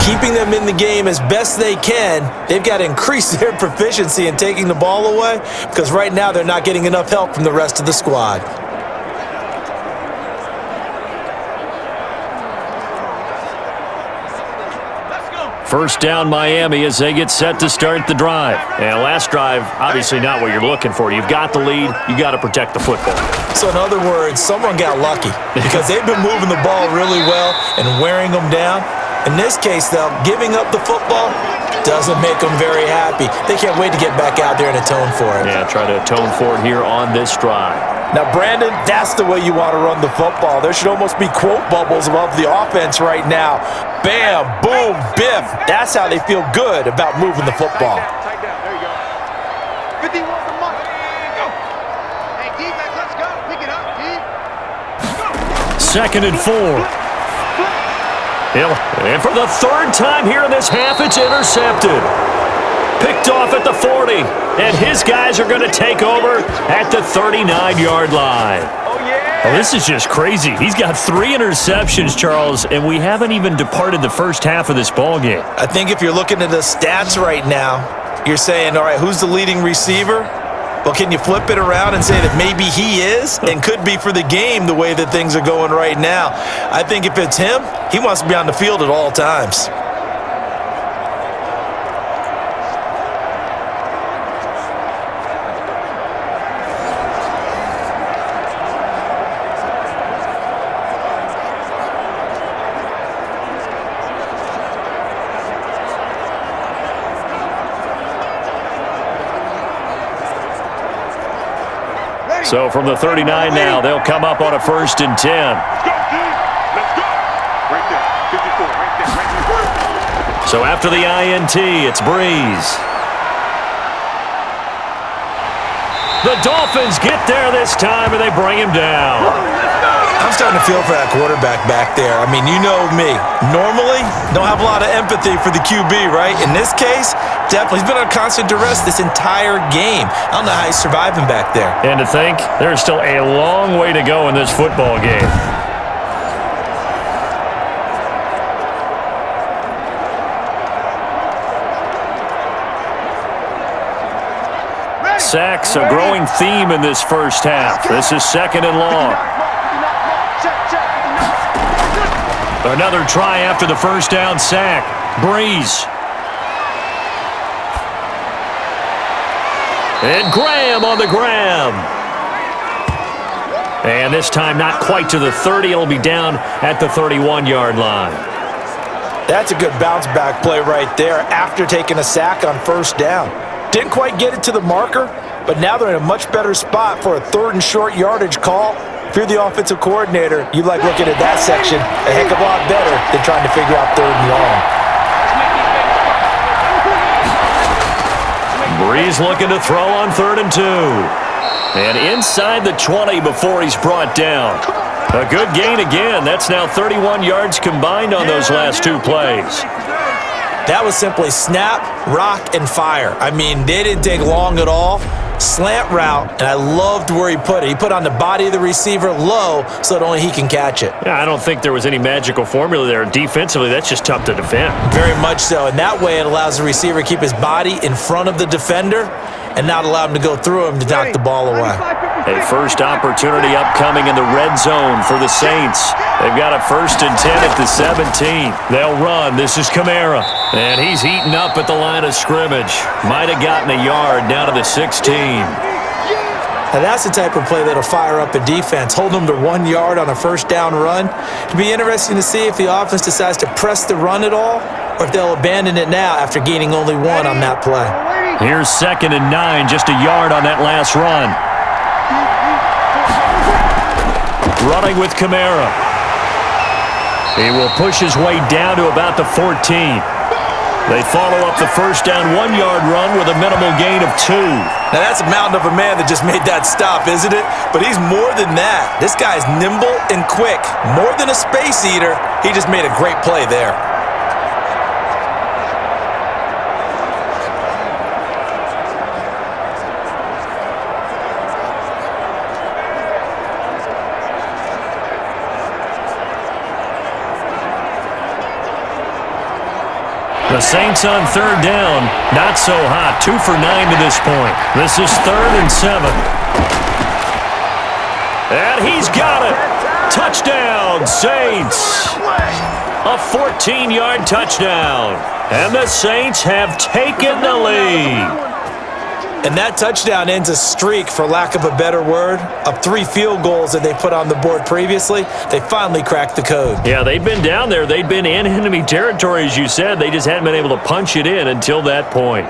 Keeping them in the game as best they can, they've got to increase their proficiency in taking the ball away, because right now they're not getting enough help from the rest of the squad.
First down Miami as they get set to start the drive. And last drive, obviously not what you're looking for. You've got the lead. You got to protect the football.
So in other words, someone got lucky because they've been moving the ball really well and wearing them down. In this case, though, giving up the football doesn't make them very happy. They can't wait to get back out there and atone for it.
Yeah, try to atone for it here on this drive.
Now, Brandon, that's the way you want to run the football. There should almost be quote bubbles above the offense right now. Bam, boom, biff. That's how they feel good about moving the football.
Tight down. There you go. 51 the month. Go. Hey, defense, let's go. Pick it up, D.
2nd and 4. And for the third time here in this half, it's intercepted. Picked off at the 40. And his guys are going to take over at the 39-yard line.
Oh, yeah.
Well, this is just crazy. He's got 3 interceptions, Charles, and we haven't even departed the first half of this ballgame.
I think if you're looking at the stats right now, you're saying, all right, who's the leading receiver? Well, can you flip it around and say that maybe he is and could be for the game the way that things are going right now? I think if it's him, he wants to be on the field at all times.
So from the 39 now, they'll come up on a 1st and 10.
Let's go, D. Let's go. Right there. 54. Right there. Right there.
So after the INT, it's Breeze. The Dolphins get there this time, and they bring him down.
I'm starting to feel for that quarterback back there. I mean, you know me. Normally, don't have a lot of empathy for the QB, right? In this case, definitely. He's been under constant duress this entire game. I don't know how he's surviving back there.
And to think, there's still a long way to go in this football game. Sacks, a growing theme in this first half. This is 2nd and long. Another try after the first down sack. Breeze. And Graham on the grab. And this time not quite to the 30. It'll be down at the 31-yard line.
That's a good bounce back play right there after taking a sack on 1st down. Didn't quite get it to the marker, but now they're in a much better spot for a 3rd and short yardage call. If you're the offensive coordinator, you like looking at that section a heck of a lot better than trying to figure out 3rd and long.
Breeze looking to throw on 3rd and 2. And inside the 20 before he's brought down. A good gain again. That's now 31 yards combined on those last 2 plays.
That was simply snap, rock, and fire. I mean, they didn't take long at all. Slant route, and I loved where he put it. He put on the body of the receiver low so that only he can catch it.
Yeah, I don't think there was any magical formula there. Defensively, that's just tough to defend.
Very much so, and that way it allows the receiver to keep his body in front of the defender and not allow him to go through him to knock the ball away.
A first opportunity upcoming in the red zone for the Saints. They've got a 1st and 10 at the 17. They'll run. This is Kamara. And he's heating up at the line of scrimmage. Might have gotten a yard down to the 16.
Now that's the type of play that'll fire up a defense. Hold them to 1 yard on a 1st down run. It'll be interesting to see if the offense decides to press the run at all or if they'll abandon it now after gaining only 1 on that play.
Here's 2nd and 9, just a yard on that last run. Running with Kamara. He will push his way down to about the 14. They follow up the 1st down 1-yard run with a minimal gain of 2.
Now that's a mountain of a man that just made that stop, isn't it? But he's more than that. This guy's nimble and quick. More than a space eater, he just made a great play there.
The Saints on 3rd down, not so hot. 2 for 9 to this point. This is 3rd and 7. And he's got it. Touchdown, Saints. A 14-yard touchdown. And the Saints have taken the lead.
And that touchdown ends a streak, for lack of a better word, of 3 field goals that they put on the board previously. They finally cracked the code.
Yeah, they'd been down there. They'd been in enemy territory, as you said. They just hadn't been able to punch it in until that point.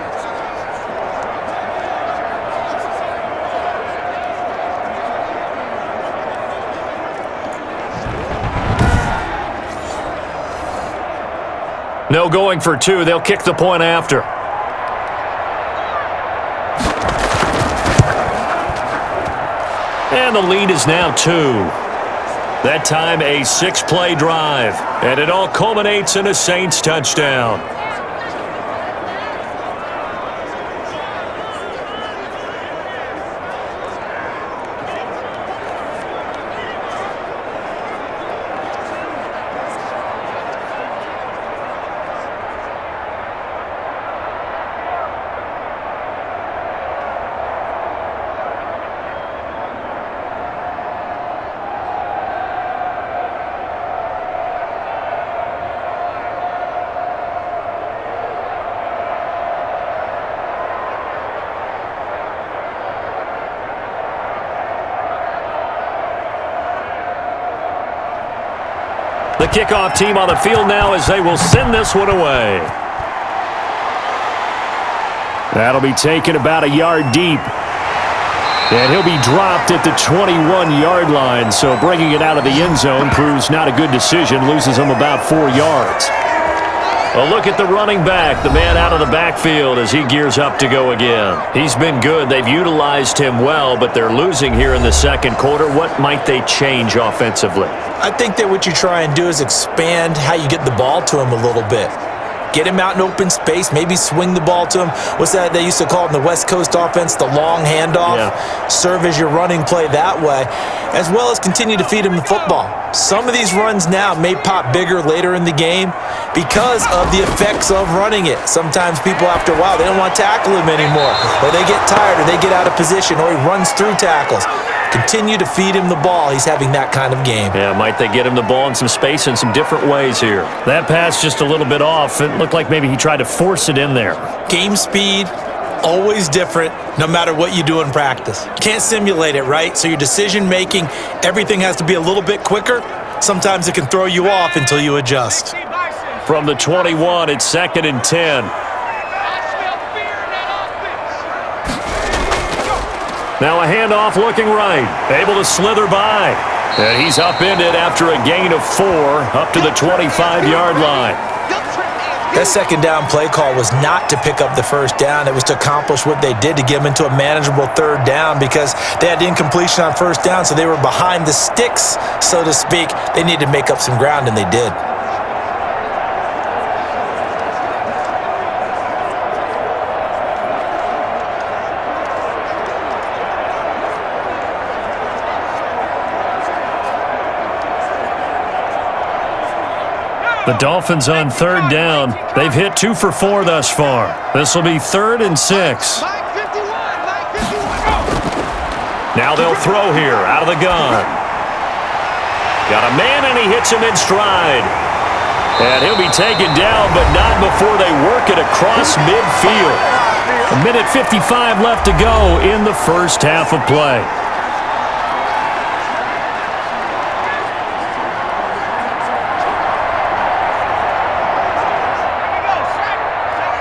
No going for 2. They'll kick the point after. And the lead is now 2. That time a 6-play drive. And it all culminates in a Saints touchdown. The kickoff team on the field now as they will send this one away. That'll be taken about a yard deep. And he'll be dropped at the 21-yard line, so bringing it out of the end zone proves not a good decision, loses him about 4 yards. A look at the running back, the man out of the backfield as he gears up to go again. He's been good. They've utilized him well, but they're losing here in the second quarter. What might they change offensively?
I think that what you try and do is expand how you get the ball to him a little bit. Get him out in open space, maybe swing the ball to him. What's that they used to call it in the West Coast offense, the long handoff? Yeah. Serve as your running play that way, as well as continue to feed him the football. Some of these runs now may pop bigger later in the game because of the effects of running it. Sometimes people, after a while, they don't want to tackle him anymore, or they get tired, or they get out of position, or he runs through tackles. Continue to feed him the ball. He's having that kind of game.
Yeah, might they get him the ball in some space in some different ways here. That pass just a little bit off. It looked like maybe he tried to force it in there.
Game speed, always different, no matter what you do in practice. Can't simulate it, right? So your decision making, everything has to be a little bit quicker. Sometimes it can throw you off until you adjust.
From the 21, it's 2nd and 10. Now a handoff looking right. Able to slither by. And he's upended after a gain of 4 up to the 25-yard line.
That second down play call was not to pick up the first down. It was to accomplish what they did, to get them into a manageable third down, because they had incompletion on first down, so they were behind the sticks, so to speak. They needed to make up some ground, and they did.
The Dolphins on third down. They've hit 2 for 4 thus far. This will be 3rd and 6. Now they'll throw here out of the gun. Got a man, and he hits him in stride. And he'll be taken down, but not before they work it across midfield. 1:55 left to go in the first half of play.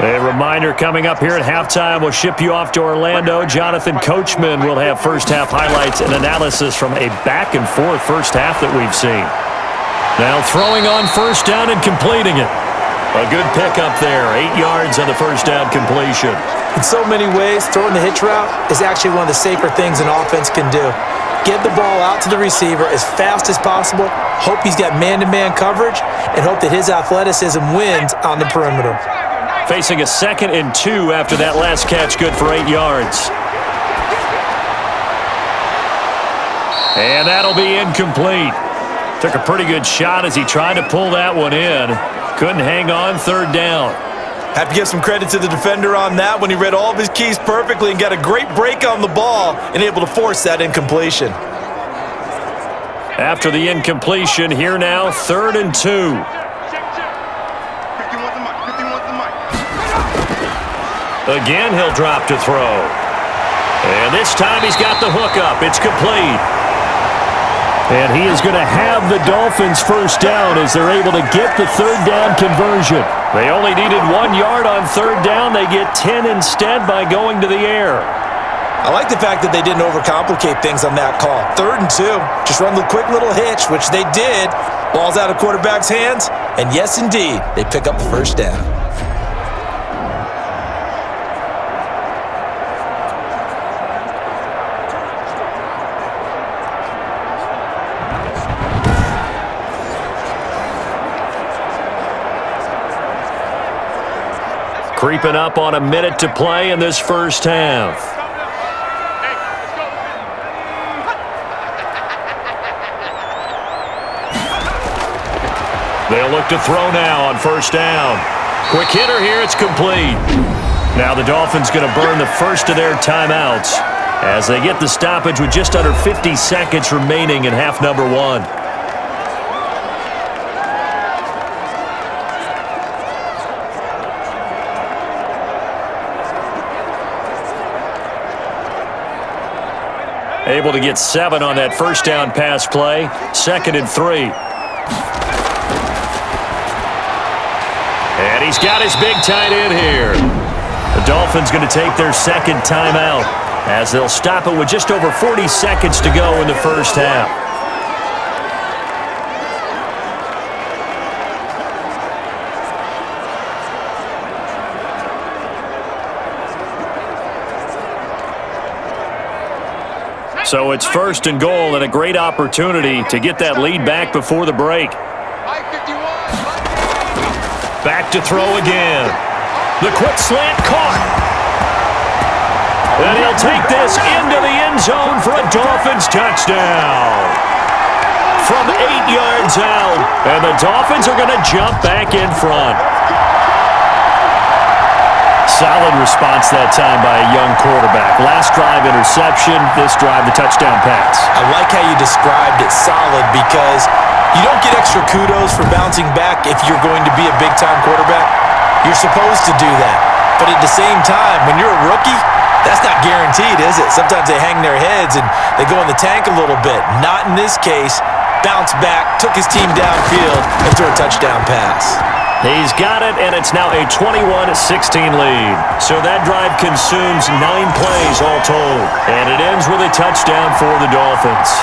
A reminder coming up here at halftime, we'll ship you off to Orlando. Jonathan Coachman will have first-half highlights and analysis from a back-and-forth first half that we've seen. Now throwing on first down and completing it. A good pickup there, 8 yards on the first down completion.
In so many ways, throwing the hitch route is actually one of the safer things an offense can do. Get the ball out to the receiver as fast as possible, hope he's got man-to-man coverage, and hope that his athleticism wins on the perimeter.
Facing a 2nd and 2 after that last catch, good for 8 yards. And that'll be incomplete. Took a pretty good shot as he tried to pull that one in. Couldn't hang on, 3rd down.
Have to give some credit to the defender on that when he read all of his keys perfectly and got a great break on the ball and able to force that incompletion.
After the incompletion, here now, 3rd and 2. Again, he'll drop to throw. And this time he's got the hook up. It's complete. And he is going to have the Dolphins first down as they're able to get the third down conversion. They only needed 1 yard on third down. They get 10 instead by going to the air.
I like the fact that they didn't overcomplicate things on that call. 3rd and 2. Just run the quick little hitch, which they did. Ball's out of quarterback's hands. And yes, indeed, they pick up the first down.
Creeping up on a minute to play in this first half. They'll look to throw now on first down. Quick hitter here, it's complete. Now the Dolphins going to burn the first of their timeouts as they get the stoppage with just under 50 seconds remaining in half number 1. Able to get 7 on that first down pass play. 2nd and 3. And he's got his big tight end here. The Dolphins going to take their second timeout as they'll stop it with just over 40 seconds to go in the first half. So it's 1st and goal and a great opportunity to get that lead back before the break. Back to throw again. The quick slant caught. And he'll take this into the end zone for a Dolphins touchdown. From 8 yards out. And the Dolphins are going to jump back in front. Solid response that time by a young quarterback. Last drive interception, this drive the touchdown pass.
I like how you described it solid because you don't get extra kudos for bouncing back if you're going to be a big-time quarterback. You're supposed to do that. But at the same time, when you're a rookie, that's not guaranteed, is it? Sometimes they hang their heads and they go in the tank a little bit. Not in this case. Bounce back, took his team downfield, and threw a touchdown pass.
He's got it, and it's now a 21-16 lead. So that drive consumes 9 plays all told. And it ends with a touchdown for the Dolphins.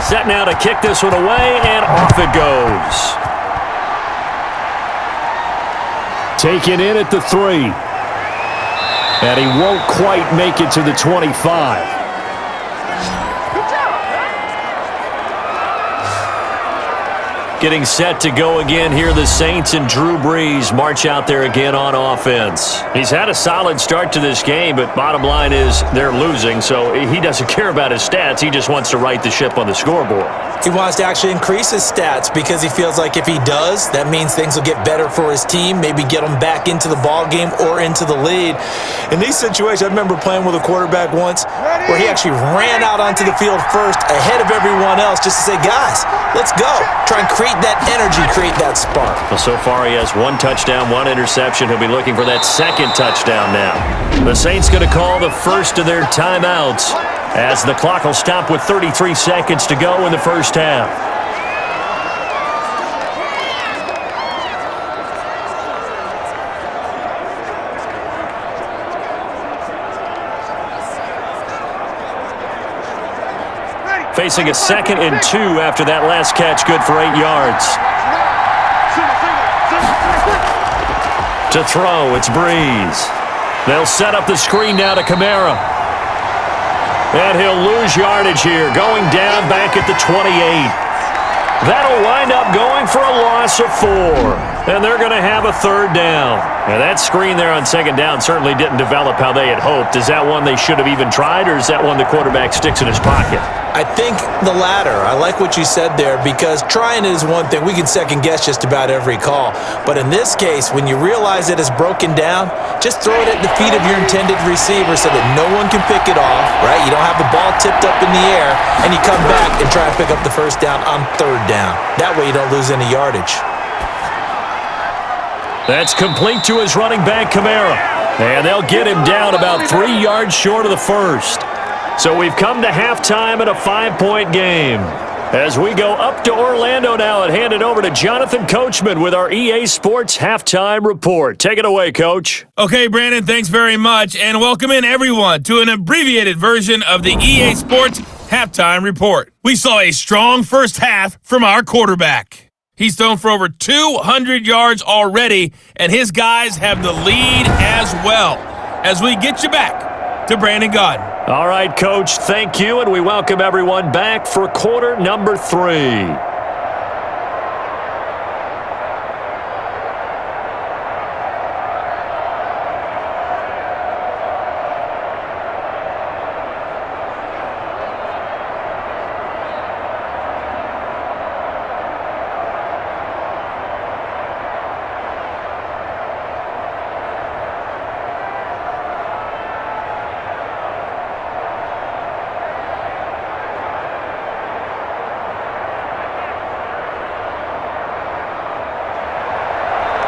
Set now to kick this one away, and off it goes. Taken in at the 3. And he won't quite make it to the 25. Getting set to go again here, the Saints and Drew Brees march out there again on offense. He's had a solid start to this game, but bottom line is they're losing, so he doesn't care about his stats. He just wants to right the ship on the scoreboard.
He wants to actually increase his stats because he feels like if he does, that means things will get better for his team, maybe get him back into the ball game or into the lead. In these situations, I remember playing with a quarterback once where he actually ran out onto the field first ahead of everyone else just to say, guys, let's go. Try and create that energy, create that spark.
Well, so far he has 1 touchdown, 1 interception. He'll be looking for that second touchdown now. The Saints going to call the first of their timeouts as the clock will stop with 33 seconds to go in the first half. Facing a 2nd and 2 after that last catch, good for 8 yards. To throw, it's Brees. They'll set up the screen now to Kamara. And he'll lose yardage here, going down back at the 28. That'll wind up going for a loss of 4. And they're going to have a third down. And that screen there on second down certainly didn't develop how they had hoped. Is that one they should have even tried, or is that one the quarterback sticks in his pocket?
I think the latter. I like what you said there, because trying it is one thing. We can second guess just about every call. But in this case, when you realize it is broken down, just throw it at the feet of your intended receiver so that no one can pick it off, right? You don't have the ball tipped up in the air, and you come back and try and pick up the first down on third down. That way you don't lose any yardage.
That's complete to his running back, Kamara. And they'll get him down about 3 yards short of the first. So we've come to halftime in a 5-point game. As we go up to Orlando now and hand it over to Jonathan Coachman with our EA Sports Halftime Report. Take it away, Coach.
Okay, Brandon, thanks very much. And welcome in, everyone, to an abbreviated version of the EA Sports Halftime Report. We saw a strong first half from our quarterback. He's thrown for over 200 yards already, and his guys have the lead as well. As we get you back to Brandon Gaudin.
All right, Coach, thank you, and we welcome everyone back for quarter number 3.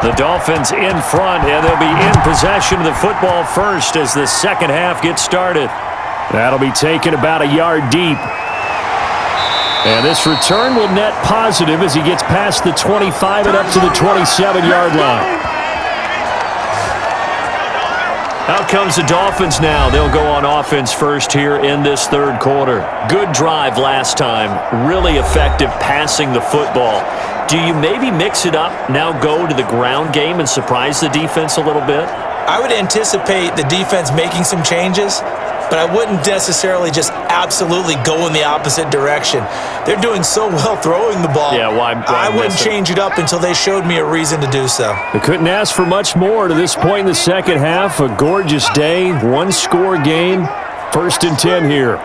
The Dolphins in front, and they'll be in possession of the football first as the second half gets started. That'll be taken about a yard deep. And this return will net positive as he gets past the 25 and up to the 27-yard line. Out comes the Dolphins now. They'll go on offense first here in this third quarter. Good drive last time. Really effective passing the football. Do you maybe mix it up, now go to the ground game and surprise the defense a little bit?
I would anticipate the defense making some changes, but I wouldn't necessarily just absolutely go in the opposite direction. They're doing so well throwing the ball.
Yeah, why
I wouldn't change it up until they showed me a reason to do so.
They couldn't ask for much more to this point in the second half. A gorgeous day, one-score game. 1st and 10 here.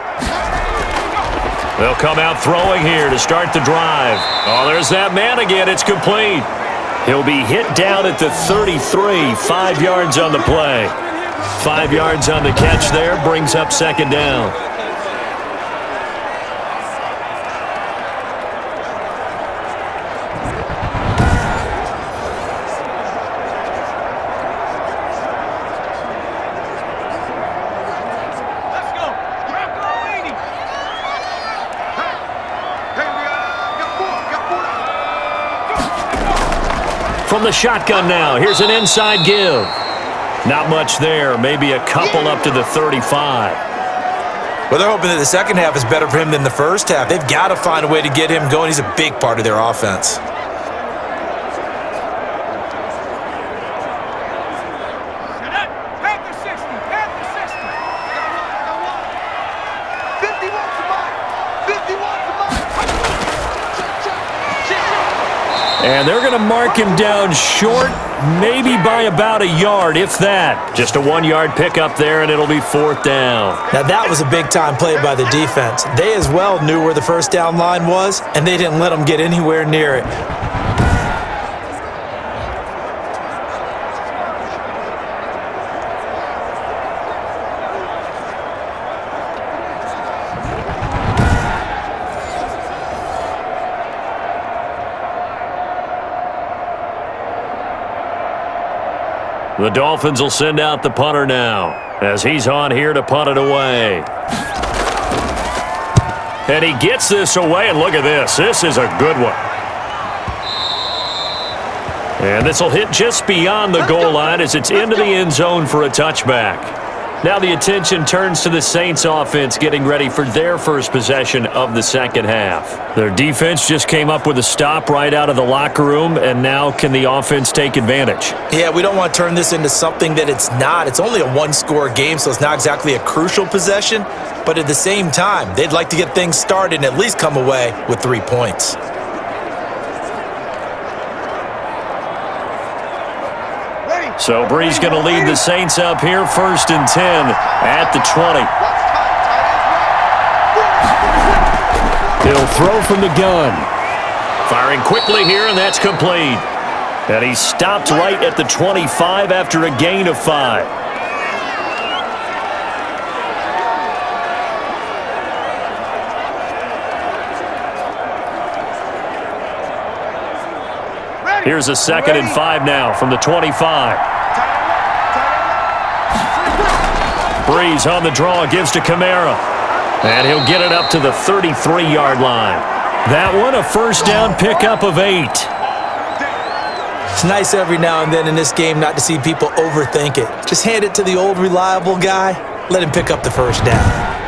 They'll come out throwing here to start the drive. Oh, there's that man again. It's complete. He'll be hit down at the 33, 5 yards on the play. 5 yards on the catch there, brings up second down. From the shotgun now, here's an inside give. Not much there, maybe a couple up to the 35.
Well, they're hoping that the second half is better for him than the first half. They've got to find a way to get him going. He's a big part of their offense.
And they're going to mark him down short, maybe by about a yard, if that. Just a 1-yard pickup there, and it'll be 4th down.
Now, that was a big-time play by the defense. They as well knew where the first down line was, and they didn't let them get anywhere near it.
The Dolphins will send out the punter now as he's on here to punt it away. And he gets this away, and look at this. This is a good one. And this will hit just beyond the goal line as it's into the end zone for a touchback. Now the attention turns to the Saints offense getting ready for their first possession of the second half. Their defense just came up with a stop right out of the locker room, and now can the offense take advantage?
Yeah, we don't want to turn this into something that it's not. It's only a one-score game, so it's not exactly a crucial possession. But at the same time, they'd like to get things started and at least come away with 3 points.
So Brees going to lead the Saints up here, 1st and 10 at the 20. He'll throw from the gun. Firing quickly here, and that's complete. And he stopped right at the 25 after a gain of 5. Here's a 2nd and 5 now from the 25. Brees on the draw, gives to Kamara. And he'll get it up to the 33-yard line. That one, a 1st down pickup of 8.
It's nice every now and then in this game not to see people overthink it. Just hand it to the old reliable guy. Let him pick up the 1st down.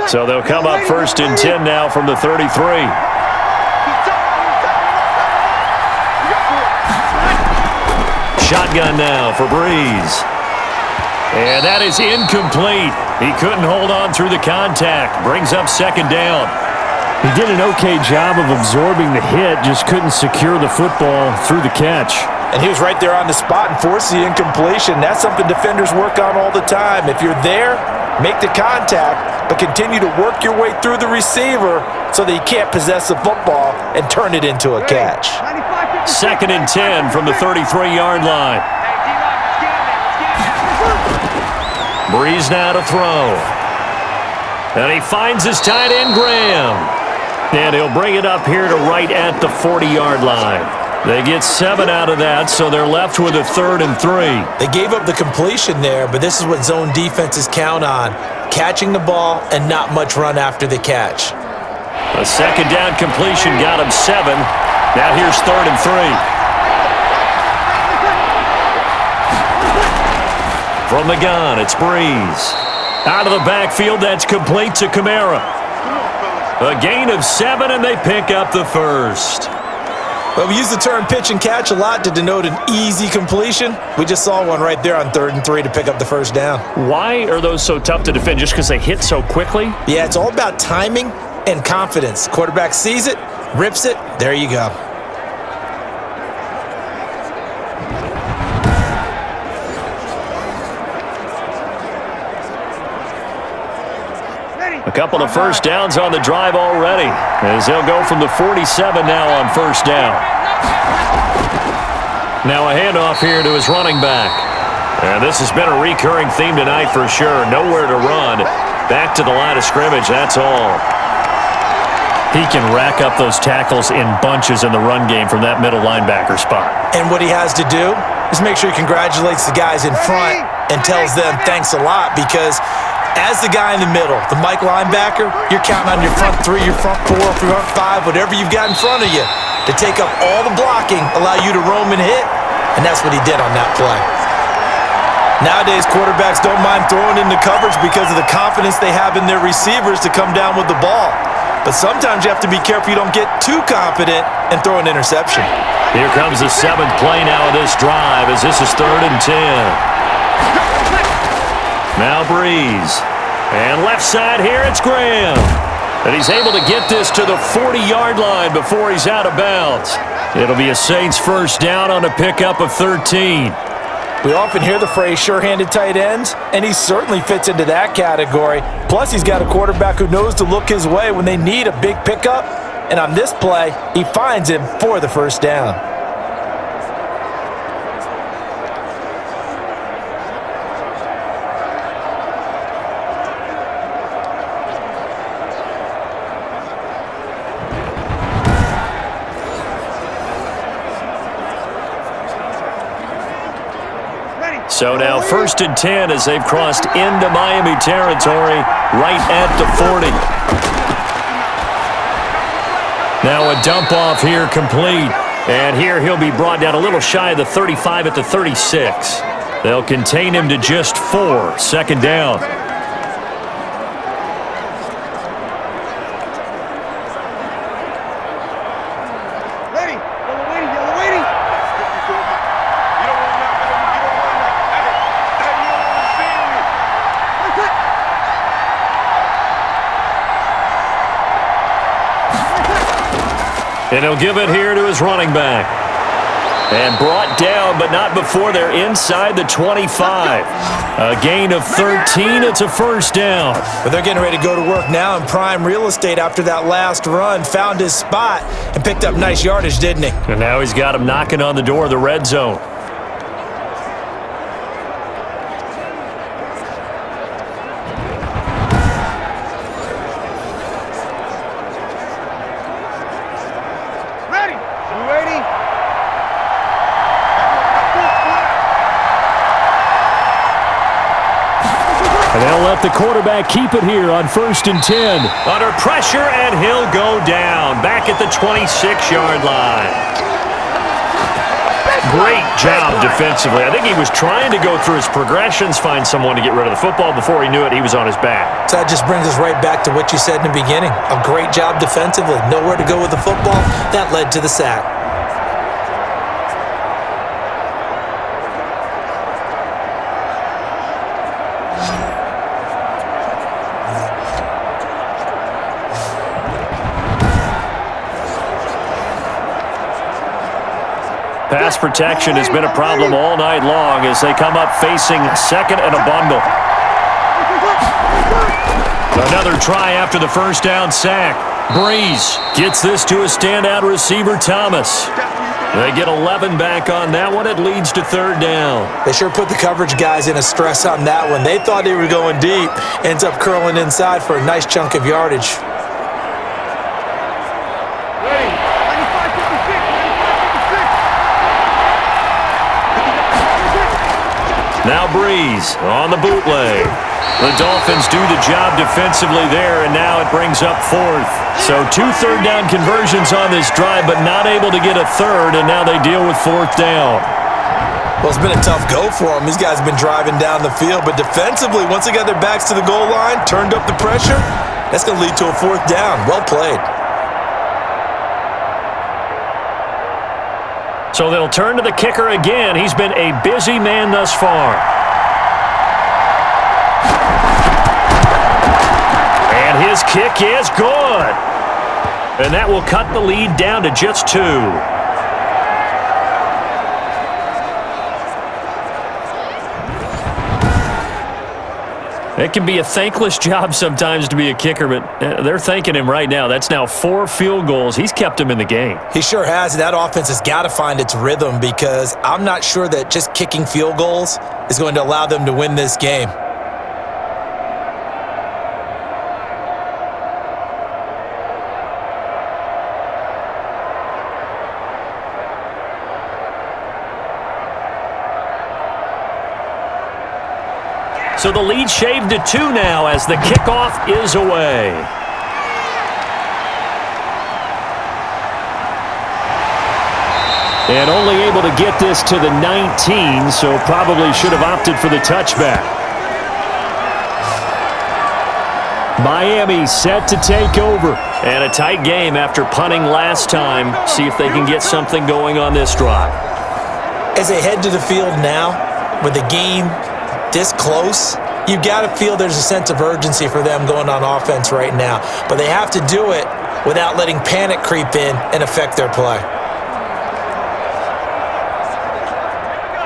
So they'll come up 1st and 10 now from the 33. Shotgun now for Brees. And that is incomplete. He couldn't hold on through the contact. Brings up 2nd down.
He did an okay job of absorbing the hit, just couldn't secure the football through the catch.
And he was right there on the spot and forced the incompletion. That's something defenders work on all the time. If you're there, make the contact, but continue to work your way through the receiver so that he can't possess the football and turn it into a catch.
2nd and 10 from the 33-yard line. Brees now to throw. And he finds his tight end, Graham. And he'll bring it up here to right at the 40-yard line. They get 7 out of that, so they're left with a 3rd and 3.
They gave up the completion there, but this is what zone defenses count on. Catching the ball and not much run after the catch.
A 2nd down completion got him 7. Now here's 3rd and 3. From the gun, it's Brees. Out of the backfield, that's complete to Kamara. A gain of 7, and they pick up the 1st.
Well, we use the term pitch and catch a lot to denote an easy completion. We just saw one right there on 3rd and 3 to pick up the 1st down.
Why are those so tough to defend? Just because they hit so quickly?
Yeah, it's all about timing and confidence. Quarterback sees it, rips it, there you go.
A couple of 1st downs on the drive already, as they'll go from the 47 now on 1st down. Now a handoff here to his running back. And this has been a recurring theme tonight for sure. Nowhere to run. Back to the line of scrimmage, that's all. He can rack up those tackles in bunches in the run game from that middle linebacker spot.
And what he has to do is make sure he congratulates the guys in front and tells them thanks a lot, because as the guy in the middle, the Mike linebacker, you're counting on your front 3, your front 4, your front 5, whatever you've got in front of you to take up all the blocking, allow you to roam and hit, and that's what he did on that play. Nowadays, quarterbacks don't mind throwing into coverage because of the confidence they have in their receivers to come down with the ball. But sometimes you have to be careful you don't get too confident and throw an interception.
Here comes the 7th play now of this drive, as this is 3rd and 10. Now Brees. And left side here, it's Graham. And he's able to get this to the 40-yard line before he's out of bounds. It'll be a Saints 1st down on a pickup of 13.
We often hear the phrase sure-handed tight ends, and he certainly fits into that category. Plus, he's got a quarterback who knows to look his way when they need a big pickup. And on this play, he finds him for the 1st down.
So now 1st and 10 as they've crossed into Miami territory right at the 40. Now a dump off here complete. And here he'll be brought down a little shy of the 35 at the 36. They'll contain him to just 4. 2nd down. And he'll give it here to his running back. And brought down, but not before they're inside the 25. A gain of 13. It's a first down.
But they're getting ready to go to work now in prime real estate after that last run. Found his spot and picked up nice yardage, didn't he?
And now he's got him knocking on the door of the red zone.
The quarterback keep it here on 1st and 10.
Under pressure, and he'll go down. Back at the 26-yard line. Great job defensively. I think he was trying to go through his progressions, find someone to get rid of the football. Before he knew it, he was on his back.
So that just brings us right back to what you said in the beginning. A great job defensively. Nowhere to go with the football. That led to the sack.
Pass protection has been a problem all night long as they come up facing second and a bundle. Another try after the first down sack. Breeze gets this to a standout receiver, Thomas. They get 11 back on that one. It leads to third down.
They sure put the coverage guys in a stress on that one. They thought they were going deep. Ends up curling inside for a nice chunk of yardage.
Now Breeze on the bootleg. The Dolphins do the job defensively there, and now it brings up fourth. So 2 third-down conversions on this drive, but not able to get a third, and now they deal with fourth down.
Well, it's been a tough go for them. These guys have been driving down the field, but defensively, once they got their backs to the goal line, turned up the pressure, that's going to lead to a fourth down. Well played.
So they'll turn to the kicker again. He's been a busy man thus far. And his kick is good. And that will cut the lead down to just 2. It can be a thankless job sometimes to be a kicker, but they're thanking him right now. That's now 4 field goals. He's kept them in the game.
He sure has. That offense has got to find its rhythm because I'm not sure that just kicking field goals is going to allow them to win this game.
So the lead shaved to 2 now as the kickoff is away. And only able to get this to the 19, so probably should have opted for the touchback. Miami set to take over. And a tight game after punting last time. See if they can get something going on this drive.
As they head to the field now, with the game this close, you got to feel there's a sense of urgency for them going on offense right now. But they have to do it without letting panic creep in and affect their play.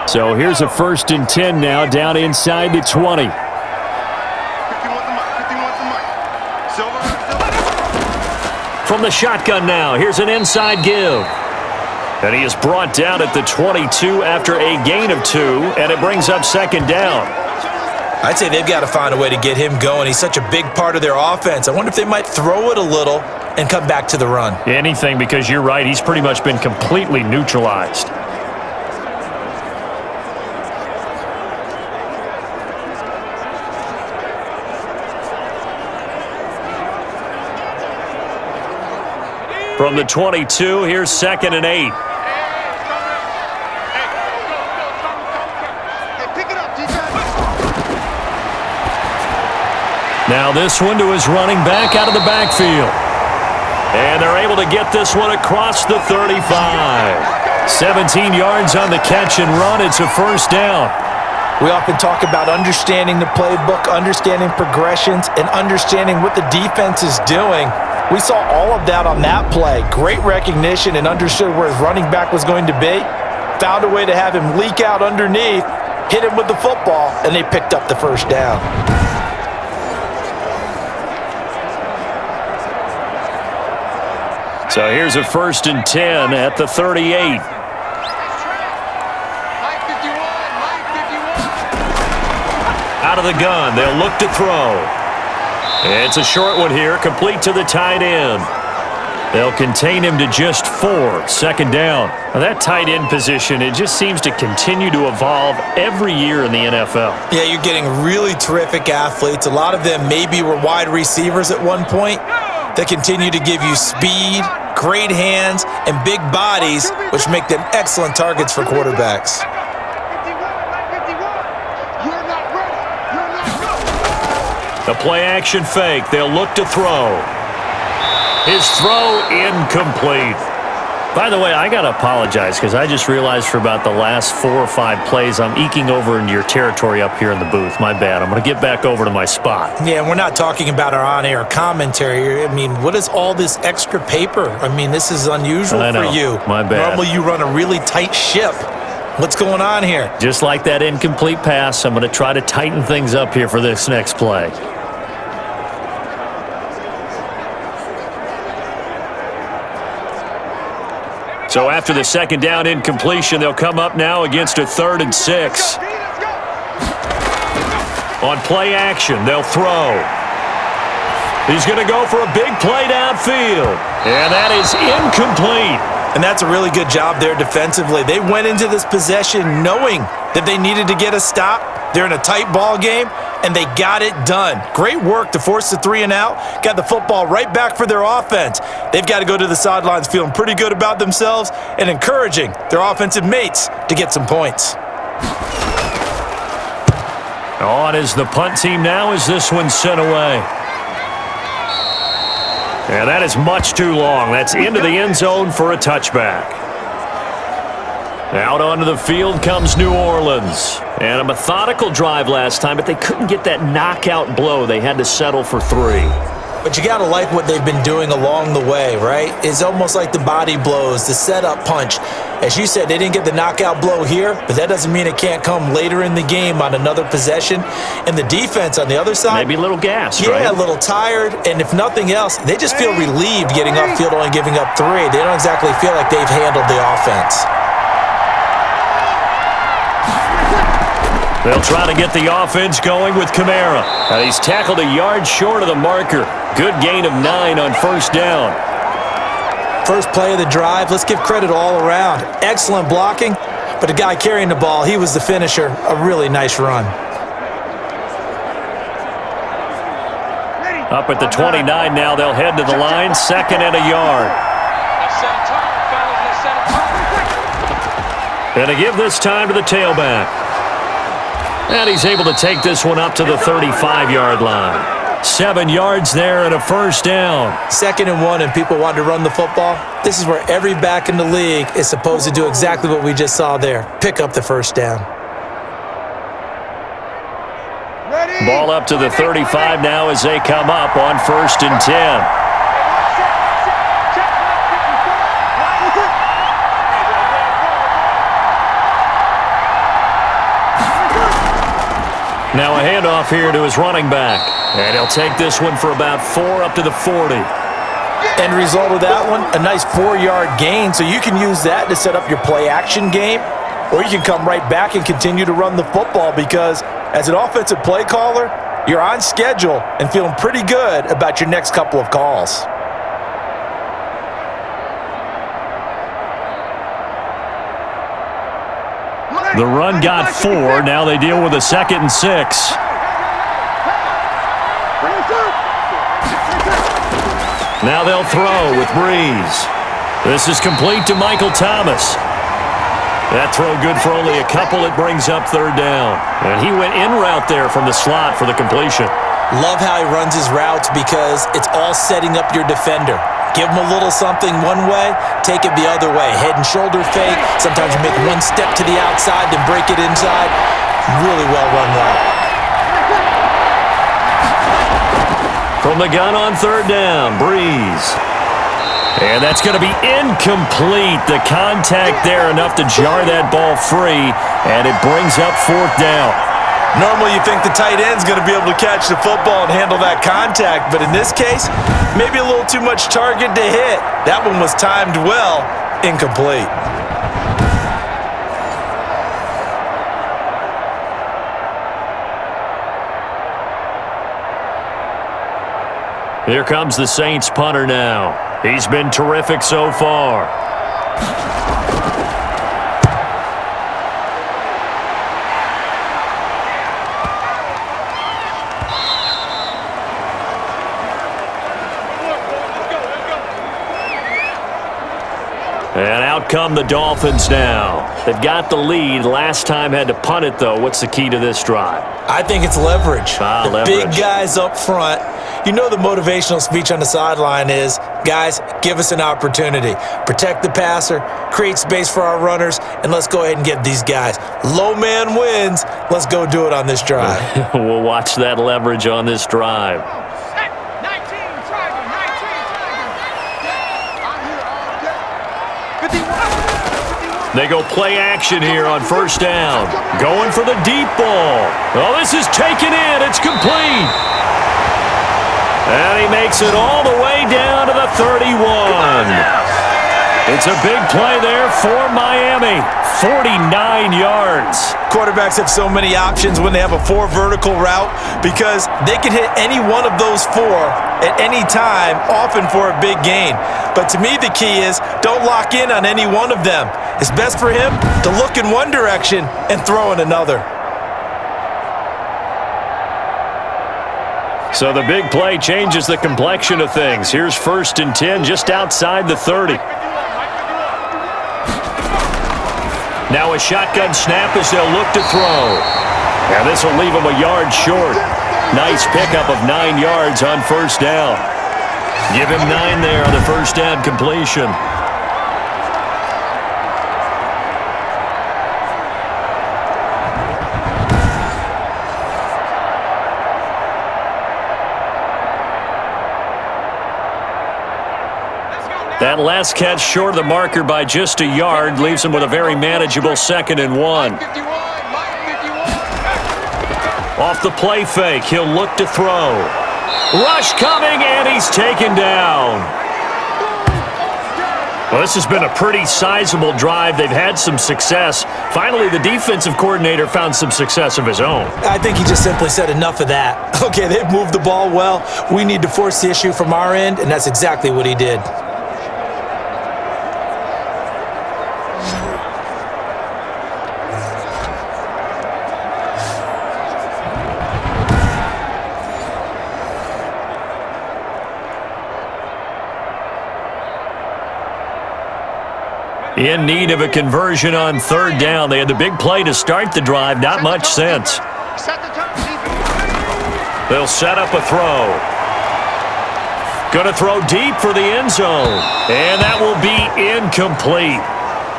So here's a 1st and 10 now down inside the 20.
From the shotgun now, here's an inside give. And he is brought down at the 22 after a gain of 2, and it brings up second down.
I'd say they've got to find a way to get him going. He's such a big part of their offense. I wonder if they might throw it a little and come back to the run.
Anything, because you're right, he's pretty much been completely neutralized. From the 22, here's 2nd and 8. Now this one to his running back out of the backfield. And they're able to get this one across the 35. 17 yards on the catch and run. It's a first down.
We often talk about understanding the playbook, understanding progressions, and understanding what the defense is doing. We saw all of that on that play. Great recognition and understood where his running back was going to be. Found a way to have him leak out underneath, hit him with the football, and they picked up the first down.
So here's a 1st and 10 at the 38. Out of the gun, they'll look to throw. It's a short one here, complete to the tight end. They'll contain him to just 4, 2nd down. Now that tight end position, it just seems to continue to evolve every year in the NFL.
Yeah, you're getting really terrific athletes. A lot of them maybe were wide receivers at one point. They continue to give you speed, great hands, and big bodies, which make them excellent targets for quarterbacks.
The play-action fake. They'll look to throw. His throw incomplete. By the way, I got to apologize because I just realized for about the last 4 or 5 plays, I'm eking over into your territory up here in the booth. My bad. I'm going to get back over to my spot.
Yeah, we're not talking about our on-air commentary. I mean, what is all this extra paper? I mean, this is unusual for you.
My bad.
Normally you run a really tight ship. What's going on here?
Just like that incomplete pass, I'm going to try to tighten things up here for this next play. So after the 2nd down incompletion, they'll come up now against a 3rd and 6. On play action, they'll throw. He's going to go for a big play downfield. And that is incomplete.
And that's a really good job there defensively. They went into this possession knowing that they needed to get a stop. They're in a tight ball game, and they got it done. Great work to force the 3 and out. Got the football right back for their offense. They've got to go to the sidelines feeling pretty good about themselves and encouraging their offensive mates to get some points.
On is the punt team now as this one's sent away. And that is much too long. That's into the end zone for a touchback. Out onto the field comes New Orleans. And a methodical drive last time, but they couldn't get that knockout blow. They had to settle for 3.
But you got to like what they've been doing along the way, right? It's almost like the body blows, the setup punch. As you said, they didn't get the knockout blow here, but that doesn't mean it can't come later in the game on another possession. And the defense on the other side,
maybe a little gassed,
right?
right?
A little tired. And if nothing else, they just feel relieved getting upfield, only giving up 3. They don't exactly feel like they've handled the offense.
They'll try to get the offense going with Kamara. He's tackled a yard short of the marker. Good gain of 9 on 1st down.
First play of the drive, let's give credit all around. Excellent blocking, but the guy carrying the ball, he was the finisher. A really nice run.
Up at the 29 now, they'll head to the line. 2nd and a yard. And to give this time to the tailback. And he's able to take this one up to the 35-yard line. 7 yards there and a 1st down.
2nd and 1 and people want to run the football. This is where every back in the league is supposed to do exactly what we just saw there. Pick up the 1st down.
Ball up to the 35 now as they come up on 1st and 10. Now a handoff here to his running back. And he'll take this one for about 4 up to the 40.
End result of that one, a nice 4-yard gain. So you can use that to set up your play-action game, or you can come right back and continue to run the football because as an offensive play caller, you're on schedule and feeling pretty good about your next couple of calls.
The run got 4. Now they deal with a 2nd and 6. Now they'll throw with Breeze. This is complete to Michael Thomas. That throw good for only a couple. It brings up 3rd down. And he went in route there from the slot for the completion.
Love how he runs his routes because it's all setting up your defender. Give him a little something one way, take it the other way. Head and shoulder fake. Sometimes you make one step to the outside, then break it inside. Really well run route.
From the gun on third down, Breeze. And that's going to be incomplete. The contact there enough to jar that ball free, and it brings up fourth down.
Normally you think the tight end's going to be able to catch the football and handle that contact, but in this case, maybe a little too much target to hit. That one was timed well, incomplete.
Here comes the Saints punter now. He's been terrific so far. And out come the Dolphins now. They've got the lead. Last time had to punt it, though. What's the key to this drive?
I think it's leverage. The
leverage.
Big guys up front. You know the motivational speech on the sideline is, guys, give us an opportunity. Protect the passer, create space for our runners, and let's go ahead and get these guys. Low man wins. Let's go do it on this drive.
We'll watch that leverage on this drive. They go play action here on first down. Going for the deep ball. Oh, this is taken in. It's complete. And he makes it all the way down to the 31. It's a big play there for Miami. 49 yards.
Quarterbacks have so many options when they have a 4 vertical route because they can hit any one of those 4 at any time, often for a big gain. But to me, the key is don't lock in on any one of them. It's best for him to look in one direction and throw in another.
So the big play changes the complexion of things. Here's 1st and 10 just outside the 30. Now a shotgun snap as they'll look to throw. And this will leave him a yard short. Nice pickup of 9 yards on first down. Give him 9 there on the first down completion. That last catch short of the marker by just a yard leaves him with a very manageable 2nd and 1. Off the play fake, he'll look to throw. Rush coming, and he's taken down. Well, this has been a pretty sizable drive. They've had some success. Finally, the defensive coordinator found some success of his own.
I think he just simply said enough of that. Okay, they've moved the ball well. We need to force the issue from our end, and that's exactly what he did.
In need of a conversion on third down. They had the big play to start the drive. Not much sense. They'll set up a throw. Going to throw deep for the end zone. And that will be incomplete.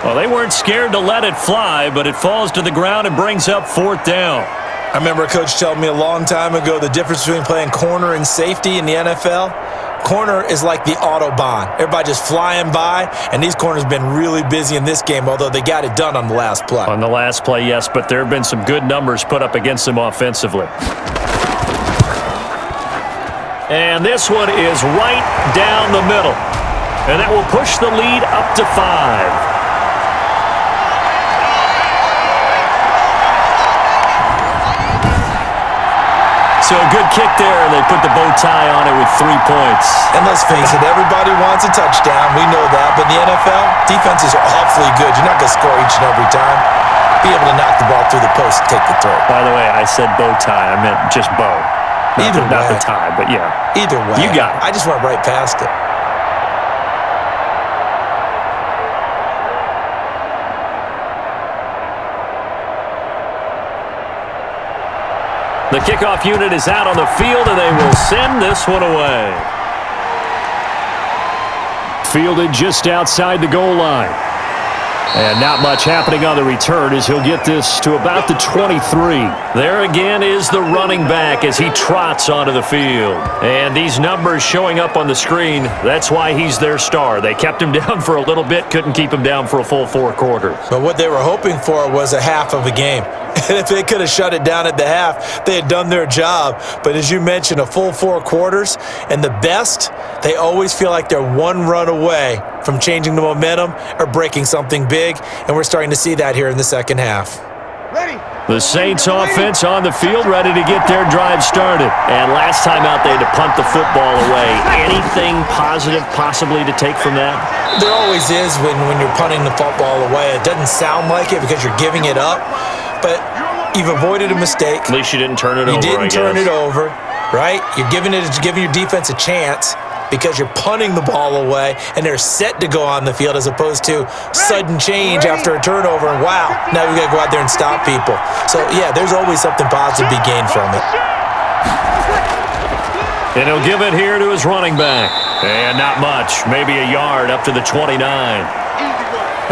Well, they weren't scared to let it fly, but it falls to the ground and brings up 4th down.
I remember a coach telling me a long time ago the difference between playing corner and safety in the NFL. Corner is like the Autobahn. Everybody just flying by, and these corners have been really busy in this game, although they got it done on the last play.
On the last play, yes, but there have been some good numbers put up against them offensively. And this one is right down the middle. And that will push the lead up to 5. So a good kick there, and they put the bow tie on it with 3 points.
And let's face it, everybody wants a touchdown. We know that. But in the NFL, defenses are awfully good. You're not going to score each and every time. Be able to knock the ball through the post and take the throw.
By the way, I said bow tie. I meant just bow. Not the tie, but yeah.
Either way.
You got it.
I just went right past it.
The kickoff unit is out on the field, and they will send this one away. Fielded just outside the goal line.
And not much happening on the return as he'll get this to about the 23.
There again is the running back as he trots onto the field. And these numbers showing up on the screen, that's why he's their star. They kept him down for a little bit, couldn't keep him down for a full 4 quarters.
But what they were hoping for was a half of a game. And if they could have shut it down at the half, they had done their job. But as you mentioned, a full 4 quarters, and the best, they always feel like they're one run away from changing the momentum or breaking something big, and we're starting to see that here in the second half.
Ready?
The Saints offense on the field, ready to get their drive started. And last time out, they had to punt the football away. Anything positive possibly to take from that?
There always is when you're punting the football away. It doesn't sound like it because you're giving it up, but you've avoided a mistake.
At least you didn't turn it over,
You didn't turn it over, right? You're giving your defense a chance because you're punting the ball away and they're set to go on the field as opposed to sudden change after a turnover. And wow, now we got to go out there and stop people. So, yeah, there's always something positive to be gained from it.
And he'll give it here to his running back. And not much, maybe a yard up to the 29.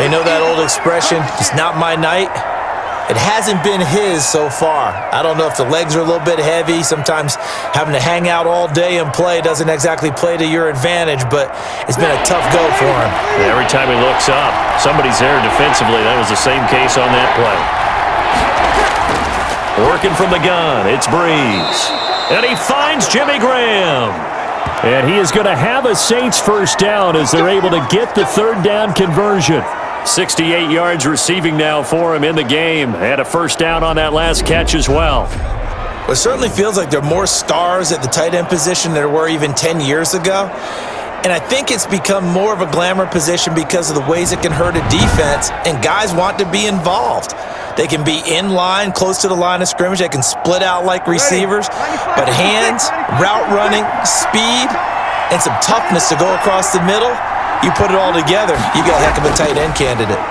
You know that old expression, it's not my night? It hasn't been his so far. I don't know if the legs are a little bit heavy. Sometimes having to hang out all day and play doesn't exactly play to your advantage, but it's been a tough go for him.
Every time he looks up, somebody's there defensively. That was the same case on that play. Working from the gun, it's Breeze. And he finds Jimmy Graham.
And he is going to have a Saints first down as they're able to get the third down conversion.
68 yards receiving now for him in the game. Had a first down on that last catch as well.
Well, it certainly feels like there are more stars at the tight end position than there were even 10 years ago. And I think it's become more of a glamour position because of the ways it can hurt a defense, and guys want to be involved. They can be in line, close to the line of scrimmage. They can split out like receivers. But hands, route running, speed, and some toughness to go across the middle, you put it all together, you got a heck of a tight end candidate.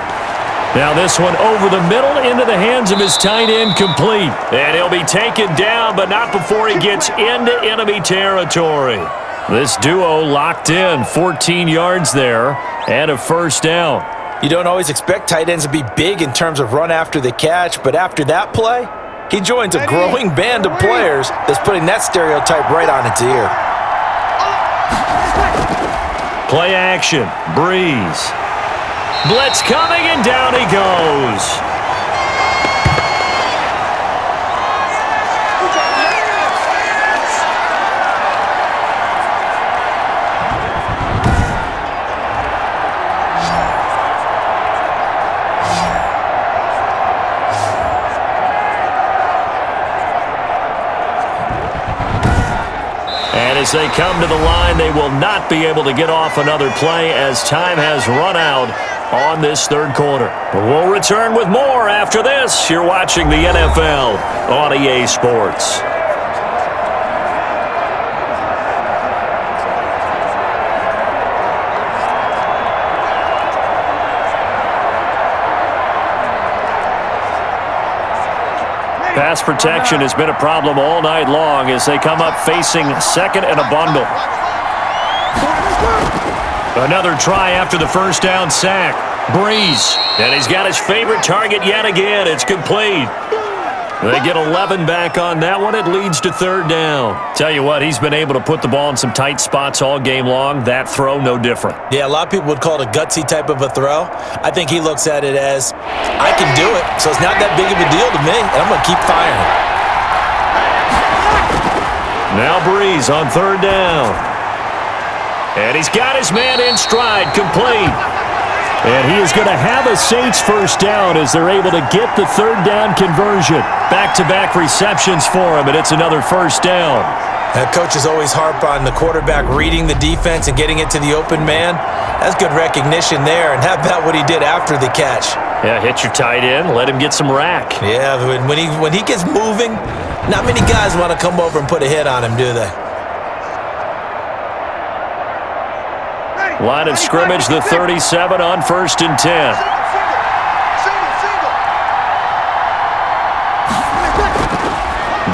Now this one over the middle into the hands of his tight end, complete. And he'll be taken down, but not before he gets into enemy territory. This duo locked in, 14 yards there, and a first down.
You don't always expect tight ends to be big in terms of run after the catch, but after that play, he joins a growing band of players that's putting that stereotype right on its ear.
Play action, Breeze. Blitz coming, and down he goes. As they come to the line, they will not be able to get off another play as time has run out on this third quarter. We'll return with more after this. You're watching the NFL on EA Sports. Pass protection has been a problem all night long as they come up facing second and a bundle. Another try after the first down sack. Breeze. And he's got his favorite target yet again. It's complete. They get 11 back on that one. It leads to third down. Tell you what, he's been able to put the ball in some tight spots all game long. That throw, no different.
Yeah, a lot of people would call it a gutsy type of a throw. I think he looks at it as, I can do it, so it's not that big of a deal to me, and I'm going to keep firing.
Now Breeze on third down. And he's got his man in stride, complete.
And he is going to have a Saints first down as they're able to get the third down conversion.
Back-to-back receptions for him, and it's another first down.
Coaches always harp on the quarterback reading the defense and getting it to the open man. That's good recognition there, and how about what he did after the catch?
Yeah, hit your tight end, let him get some rack.
Yeah, when he gets moving, not many guys want to come over and put a hit on him, do they?
Line of scrimmage, the 37 on 1st and 10.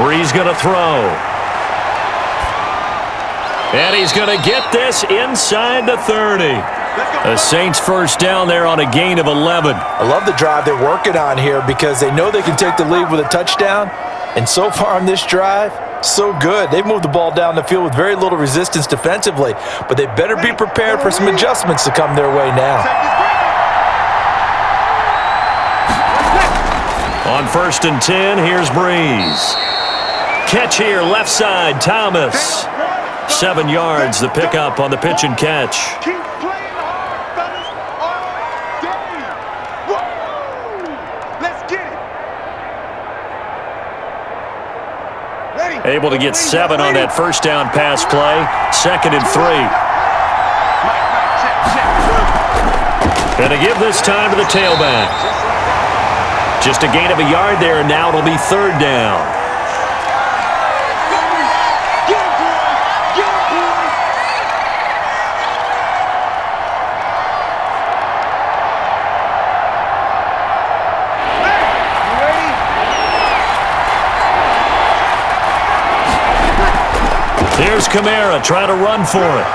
Breeze going to throw. And he's going to get this inside the 30. The Saints first down there on a gain of 11.
I love the drive they're working on here because they know they can take the lead with a touchdown. And so far on this drive, so good. They've moved the ball down the field with very little resistance defensively, but they better be prepared for some adjustments to come their way now.
On 1st and 10, here's Breeze. Catch here, left side, Thomas. 7 yards, the pickup on the pitch and catch.
Keep playing hard, fellas, all day. Woo! Let's get it. Ready?
Able to get 7 on that first down pass play. 2nd and 3. Gonna give this time to the tailback. Just a gain of a yard there, and now it'll be 3rd down. Here's Kamara trying to run for it.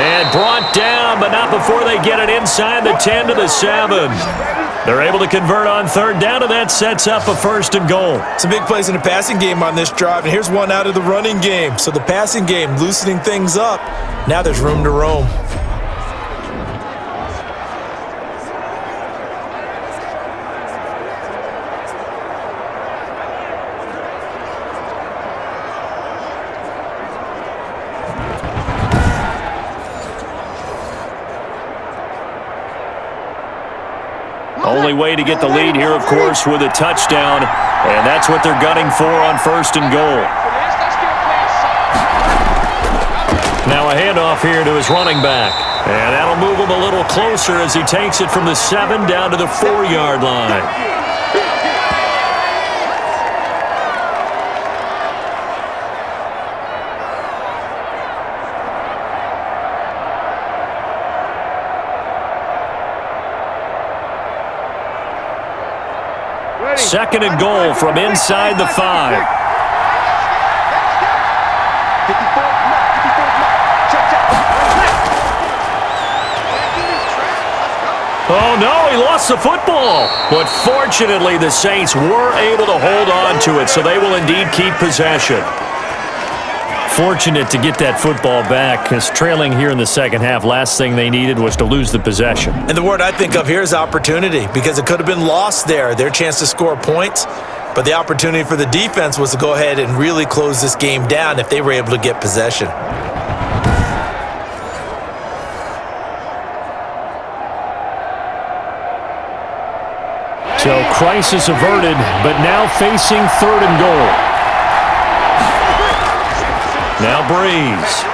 And brought down, but not before they get it inside the 10 to the 7. They're able to convert on 3rd down, and that sets up a 1st and goal.
Some big plays in the passing game on this drive, and here's one out of the running game. So the passing game loosening things up. Now there's room to roam.
Only way to get the lead here, of course, with a touchdown, and that's what they're gunning for on 1st and goal. Now a handoff here to his running back, and that'll move him a little closer as he takes it from the 7 down to the 4-yard line. Second and goal from inside the 5. Oh, no, he lost the football. But fortunately, the Saints were able to hold on to it, so they will indeed keep possession. Fortunate to get that football back, because trailing here in the second half, last thing they needed was to lose the possession.
And the word I think of here is opportunity, because it could have been lost there, their chance to score points. But the opportunity for the defense was to go ahead and really close this game down if they were able to get possession.
So crisis averted, but now facing 3rd and goal.
Now Breeze.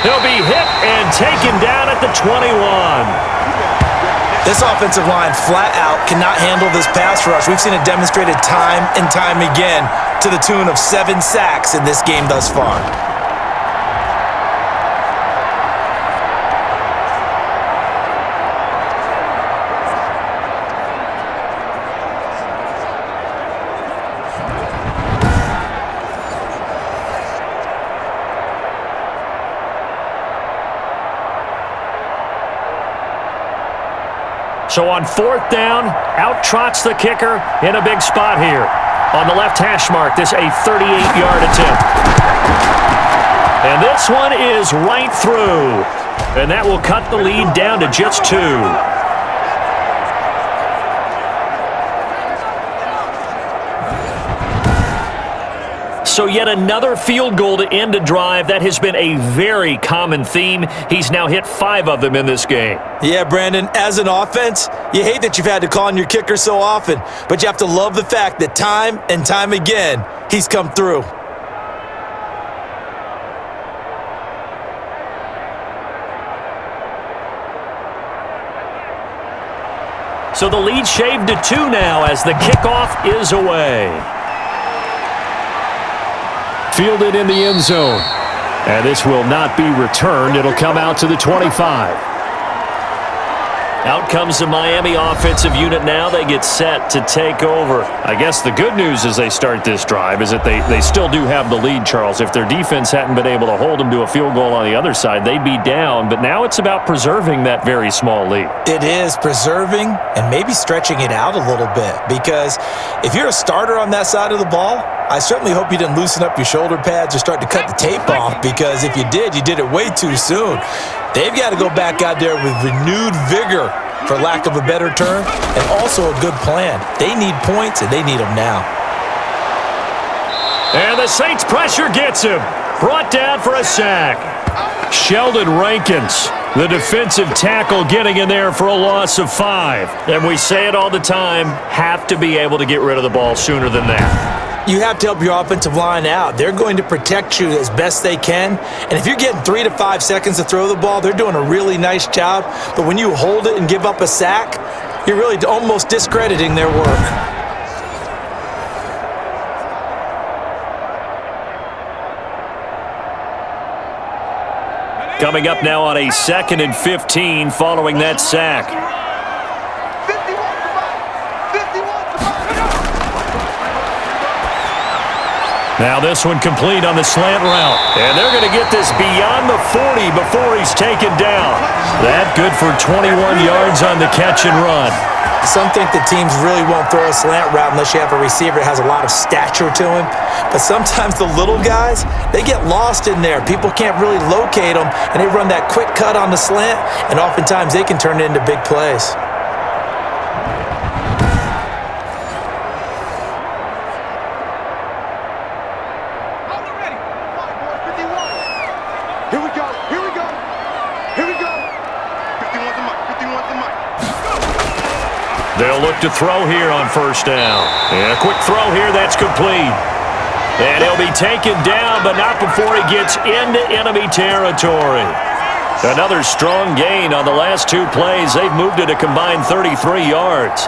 He'll be hit and taken down at the 21.
This offensive line flat out cannot handle this pass rush. We've seen it demonstrated time and time again to the tune of 7 sacks in this game thus far.
So on 4th down, out trots the kicker in a big spot here. On the left hash mark, this a 38-yard attempt. And this one is right through. And that will cut the lead down to just 2. So yet another field goal to end a drive. That has been a very common theme. He's now hit 5 of them in this game.
Yeah, Brandon, as an offense, you hate that you've had to call on your kicker so often, but you have to love the fact that time and time again, he's come through.
So the lead shaved to 2 now as the kickoff is away.
Fielded in the end zone. And this will not be returned. It'll come out to the 25.
Out comes the Miami offensive unit now. They get set to take over. I guess the good news as they start this drive is that they still do have the lead, Charles. If their defense hadn't been able to hold them to a field goal on the other side, they'd be down. But now it's about preserving that very small lead.
It is preserving and maybe stretching it out a little bit, because if you're a starter on that side of the ball, I certainly hope you didn't loosen up your shoulder pads or start to cut the tape off, because if you did it way too soon. They've got to go back out there with renewed vigor, for lack of a better term, and also a good plan. They need points, and they need them now.
And the Saints pressure gets him. Brought down for a sack. Sheldon Rankins, the defensive tackle, getting in there for a loss of 5. And we say it all the time, have to be able to get rid of the ball sooner than that.
You have to help your offensive line out. They're going to protect you as best they can. And if you're getting 3 to 5 seconds to throw the ball, they're doing a really nice job. But when you hold it and give up a sack, you're really almost discrediting their work.
Coming up now on a 2nd and 15 following that sack. Now this one complete on the slant route. And they're going to get this beyond the 40 before he's taken down. That good for 21 yards on the catch and run.
Some think that teams really won't throw a slant route unless you have a receiver that has a lot of stature to him. But sometimes the little guys, they get lost in there. People can't really locate them, and they run that quick cut on the slant, and oftentimes they can turn it into big plays.
They'll look to throw here on first down. And a quick throw here, that's complete. And he'll be taken down, but not before he gets into enemy territory. Another strong gain on the last 2 plays. They've moved it a combined 33 yards.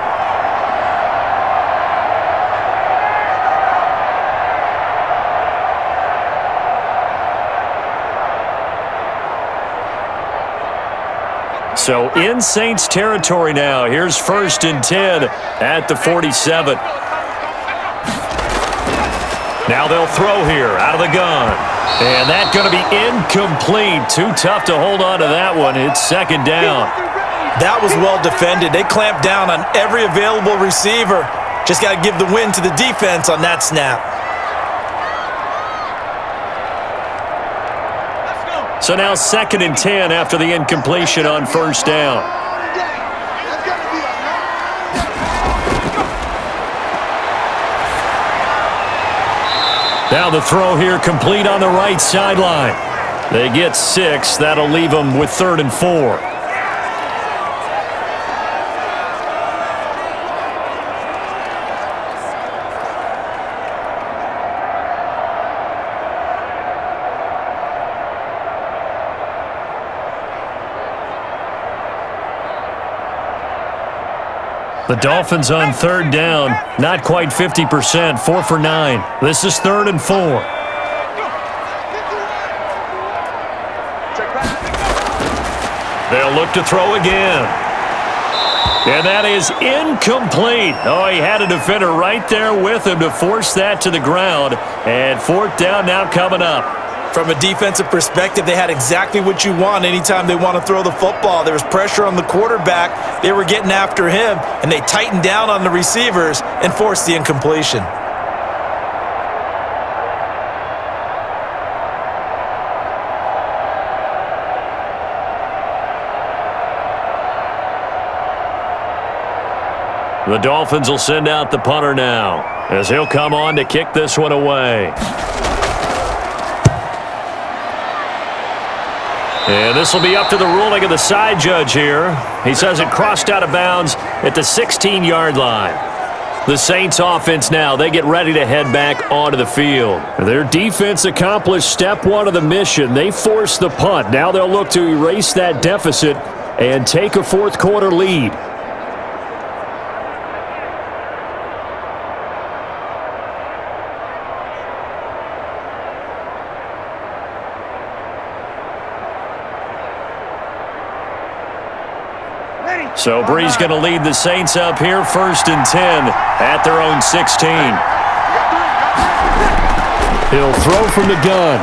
So in Saints territory now. Here's 1st and 10 at the 47. Now they'll throw here out of the gun. And that's going to be incomplete. Too tough to hold on to that one. It's 2nd down.
That was well defended. They clamped down on every available receiver. Just got to give the win to the defense on that snap.
So now 2nd and 10 after the incompletion on first down. Now the throw here complete on the right sideline. They get 6. That'll leave them with 3rd and 4. The Dolphins on 3rd down, not quite 50%, 4 for 9. This is 3rd and 4. They'll look to throw again. And that is incomplete. Oh, he had a defender right there with him to force that to the ground. And 4th down now coming up.
From a defensive perspective, they had exactly what you want anytime they want to throw the football. There was pressure on the quarterback. They were getting after him, and they tightened down on the receivers and forced the incompletion.
The Dolphins will send out the punter now, as he'll come on to kick this one away. And this will be up to the ruling of the side judge here. He says it crossed out of bounds at the 16-yard line. The Saints offense now, they get ready to head back onto the field. Their defense accomplished step 1 of the mission. They forced the punt. Now they'll look to erase that deficit and take a 4th quarter lead. So Brees going to lead the Saints up here, 1st and 10 at their own 16.
He'll throw from the gun.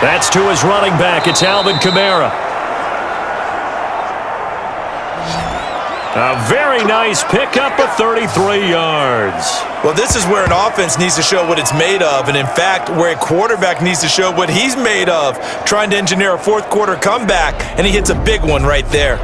That's to his running back. It's Alvin Kamara. A very nice pickup of 33 yards.
Well, this is where an offense needs to show what it's made of, and in fact, where a quarterback needs to show what he's made of, trying to engineer a fourth-quarter comeback, and he hits a big one right there.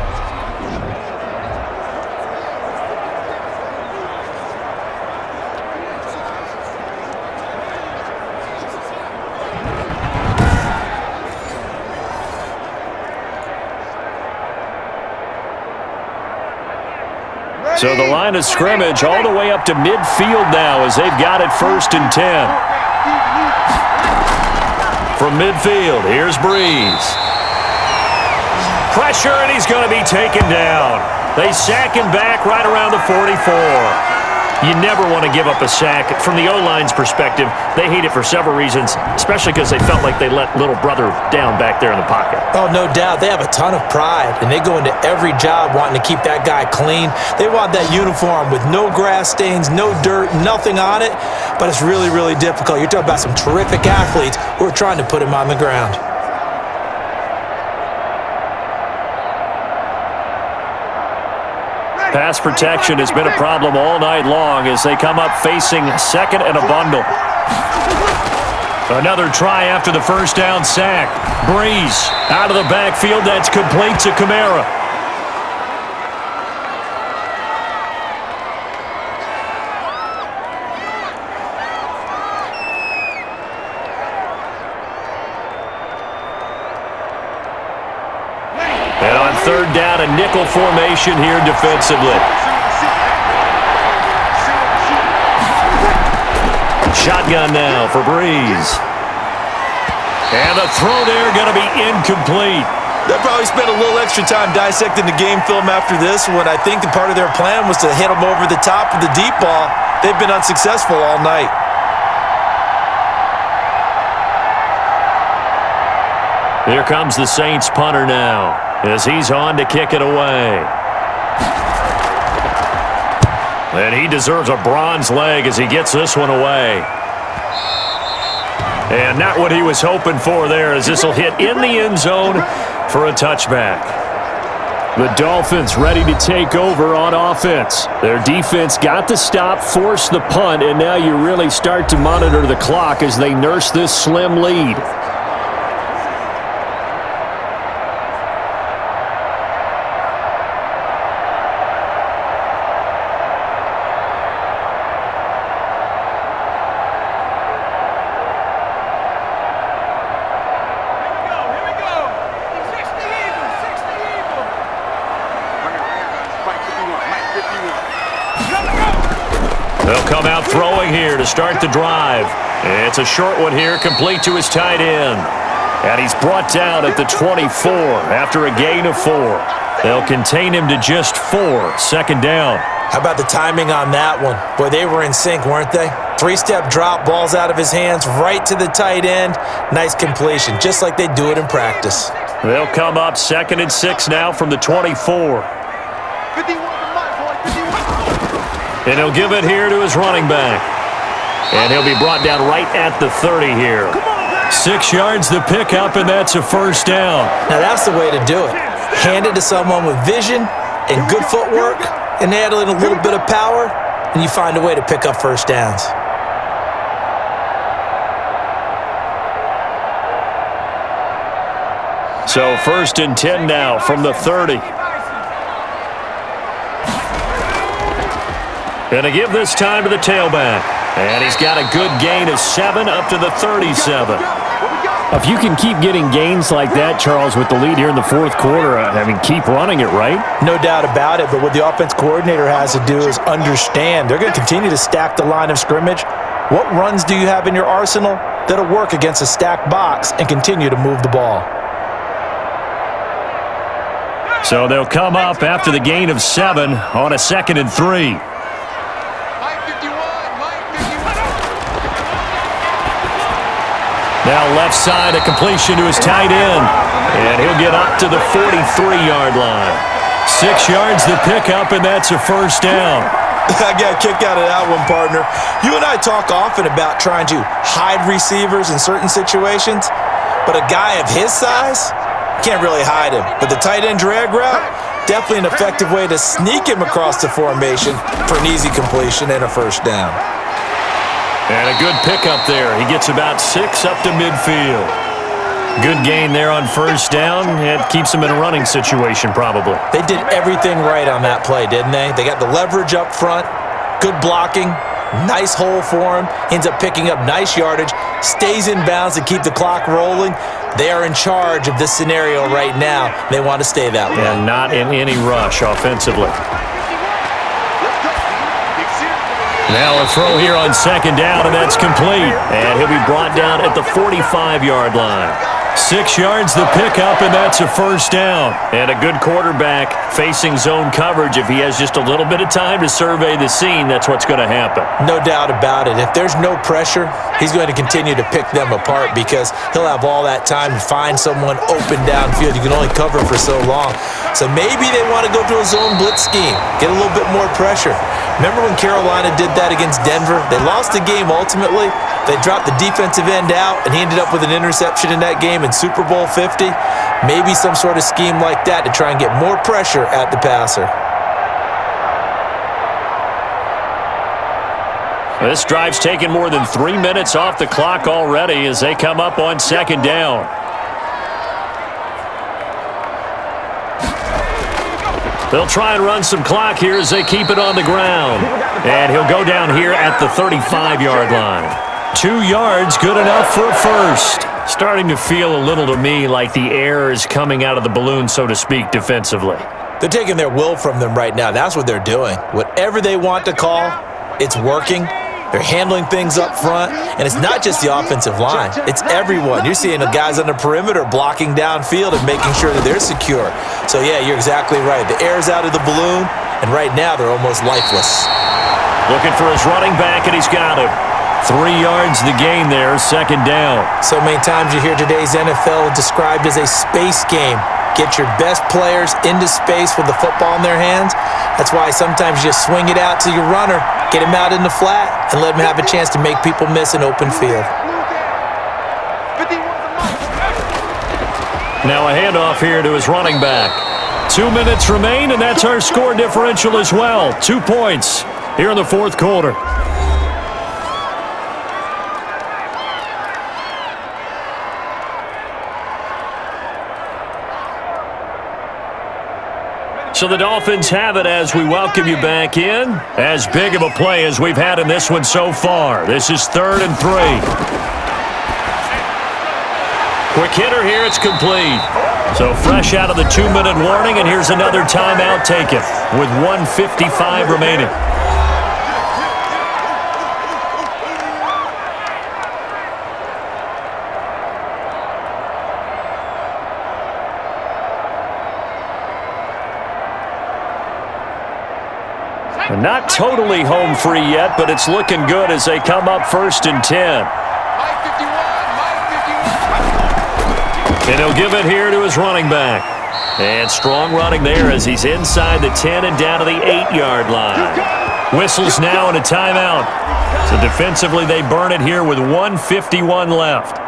So the line of scrimmage all the way up to midfield now as they've got it 1st and 10. From midfield, here's Brees. Pressure, and he's going to be taken down. They sack him back right around the 44. You never want to give up a sack. From the O-line's perspective, they hate it for several reasons, especially because they felt like they let little brother down back there in the pocket.
Oh, no doubt. They have a ton of pride, and they go into every job wanting to keep that guy clean. They want that uniform with no grass stains, no dirt, nothing on it, but it's really, really difficult. You're talking about some terrific athletes who are trying to put him on the ground.
Pass protection has been a problem all night long as they come up facing 2nd and a bundle. Another try after the first down sack. Brees out of the backfield. That's complete to Kamara. And on 3rd down, a nickel formation here defensively. Shotgun now for Brees. And the throw there going to be incomplete.
They'll probably spend a little extra time dissecting the game film after this one. I think the part of their plan was to hit them over the top of the deep ball. They've been unsuccessful all night.
Here comes the Saints punter now as he's on to kick it away. And he deserves a bronze leg as he gets this one away. And not what he was hoping for there, as this will hit in the end zone for a touchback.
The Dolphins ready to take over on offense. Their defense got the stop, forced the punt, and now you really start to monitor the clock as they nurse this slim lead.
They'll come out throwing here to start the drive. It's a short one here, complete to his tight end. And he's brought down at the 24 after a gain of 4. They'll contain him to just 4, 2nd down.
How about the timing on that one? Boy, they were in sync, weren't they? 3-step drop, balls out of his hands, right to the tight end. Nice completion, just like they do it in practice.
They'll come up 2nd and 6 now from the 24.
51.
And he'll give it here to his running back. And he'll be brought down right at the 30 here. 6 yards the pickup, and that's a 1st down.
Now that's the way to do it. Hand it to someone with vision and good footwork, and add in a little bit of power, and you find a way to pick up 1st downs.
So 1st and 10 now from the 30. Going to give this time to the tailback. And he's got a good gain of 7 up to the 37.
If you can keep getting gains like that, Charles, with the lead here in the 4th quarter, I mean, keep running it, right?
No doubt about it, but what the offense coordinator has to do is understand. They're going to continue to stack the line of scrimmage. What runs do you have in your arsenal that'll work against a stacked box and continue to move the ball?
So they'll come up after the gain of 7 on a 2nd and 3.
Now left side, a completion to his tight end. And he'll get up to the 43-yard line. 6 yards the pickup, and that's a first down.
I got a kick out of that one, partner. You and I talk often about trying to hide receivers in certain situations, but a guy of his size can't really hide him. But the tight end drag route, definitely an effective way to sneak him across the formation for an easy completion and a first down.
And a good pickup there. He gets about 6 up to midfield. Good gain there on first down. It keeps him in a running situation probably.
They did everything right on that play, didn't they? They got the leverage up front, good blocking, nice hole for him, ends up picking up nice yardage, stays in bounds to keep the clock rolling. They are in charge of this scenario right now. They want to stay that way.
And not in any rush offensively. Now a throw here on second down, and that's complete. And he'll be brought down at the 45-yard line. 6 yards the pickup, and that's a first down. And a good quarterback facing zone coverage. If he has just a little bit of time to survey the scene, that's what's going to happen.
No doubt about it. If there's no pressure, he's going to continue to pick them apart because he'll have all that time to find someone open downfield. You can only cover for so long. So maybe they want to go to a zone blitz scheme, get a little bit more pressure. Remember when Carolina did that against Denver? They lost the game ultimately. They dropped the defensive end out, and he ended up with an interception in that game in Super Bowl 50. Maybe some sort of scheme like that to try and get more pressure at the passer.
This drive's taken more than 3 minutes off the clock already as they come up on second down. They'll try and run some clock here as they keep it on the ground. And he'll go down here at the 35-yard line. 2 yards, good enough for a first. Starting to feel a little to me like the air is coming out of the balloon, so to speak, defensively.
They're taking their will from them right now. That's what they're doing. Whatever they want to call, it's working. They're handling things up front, and it's not just the offensive line. It's everyone. You're seeing the guys on the perimeter blocking downfield and making sure that they're secure. So, yeah, you're exactly right. The air's out of the balloon, and right now they're almost lifeless.
Looking for his running back, and he's got him. 3 yards the gain there, second down.
So many times you hear today's NFL described as a space game. Get your best players into space with the football in their hands. That's why sometimes you just swing it out to your runner, get him out in the flat, and let him have a chance to make people miss an open field.
Now a handoff here to his running back. 2 minutes remain, and that's our score differential as well. 2 points here in the fourth quarter. So the Dolphins have it as we welcome you back in. As big of a play as we've had in this one so far. This is 3rd and 3. Quick hitter here, it's complete. So fresh out of the 2-minute warning, and here's another timeout taken with 1:55 remaining. Not totally home free yet, but it's looking good as they come up 1st and 10. And he'll give it here to his running back. And strong running there as he's inside the 10 and down to the 8-yard line. Whistles now and a timeout. So defensively they burn it here with 1:51 left.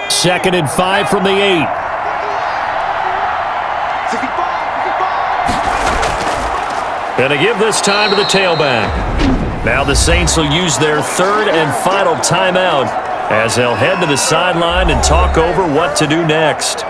Second and 5 from the 8. And to give this time to the tailback. Now the Saints will use their 3rd and final timeout as they'll head to the sideline and talk over what to do next.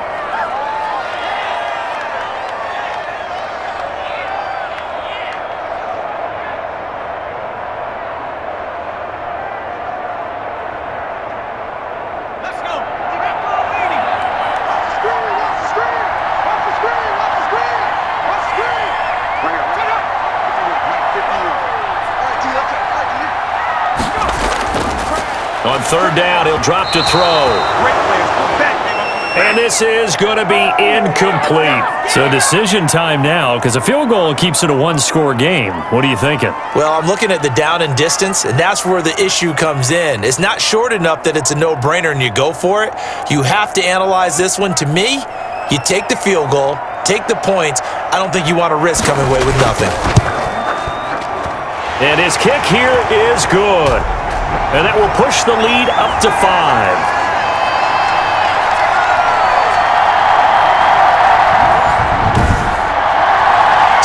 On 3rd down, he'll drop to throw. And
And this is going to be incomplete. So decision time now, because a field goal keeps it a one-score game. What are you thinking?
Well, I'm looking at the down and distance, and that's where the issue comes in. It's not short enough that it's a no-brainer and you go for it. You have to analyze this one. To me, you take the field goal, take the points. I don't think you want to risk coming away with nothing.
And his kick here is good. And that will push the lead up to 5.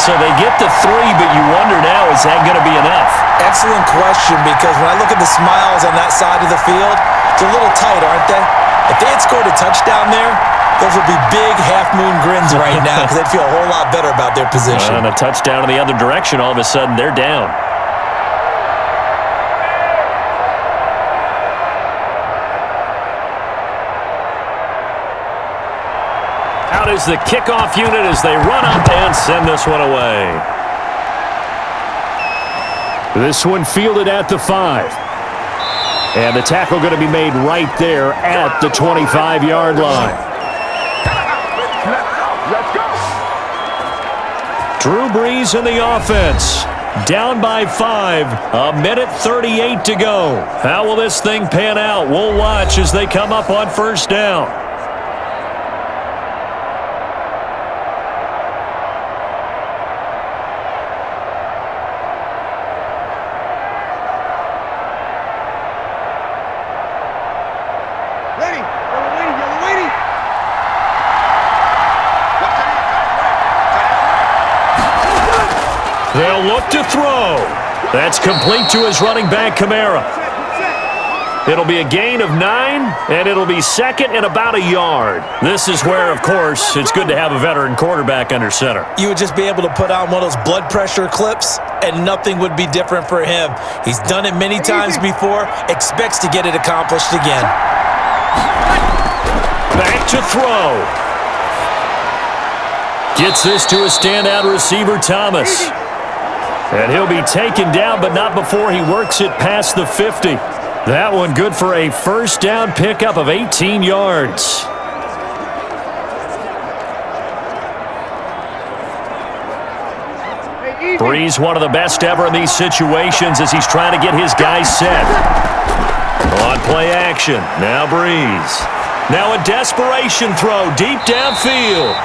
So they get to 3, but you wonder now, is that going to be enough?
Excellent question, because when I look at the smiles on that side of the field, it's a little tight, aren't they? If they had scored a touchdown there, those would be big half-moon grins right now because they'd feel a whole lot better about their position.
And a touchdown in the other direction, all of a sudden they're down. Out is the kickoff unit as they run up and send this one away. This one fielded at the 5. And the tackle going to be made right there at the 25-yard line.
Let's go.
Drew Brees in the offense. Down by 5. A minute 38 to go. How will this thing pan out? We'll watch as they come up on first down. They'll look to throw. That's complete to his running back, Kamara. It'll be a gain of 9, and it'll be second and about a yard. This is where, of course, it's good to have a veteran quarterback under center.
You would just be able to put on one of those blood pressure clips, and nothing would be different for him. He's done it many times before, expects to get it accomplished again.
Back to throw. Gets this to a standout receiver, Thomas. And he'll be taken down, but not before he works it past the 50. That one good for a first down pickup of 18 yards. Brees, one of the best ever in these situations as he's trying to get his guys set. On play action, now Brees. Now a desperation throw deep downfield.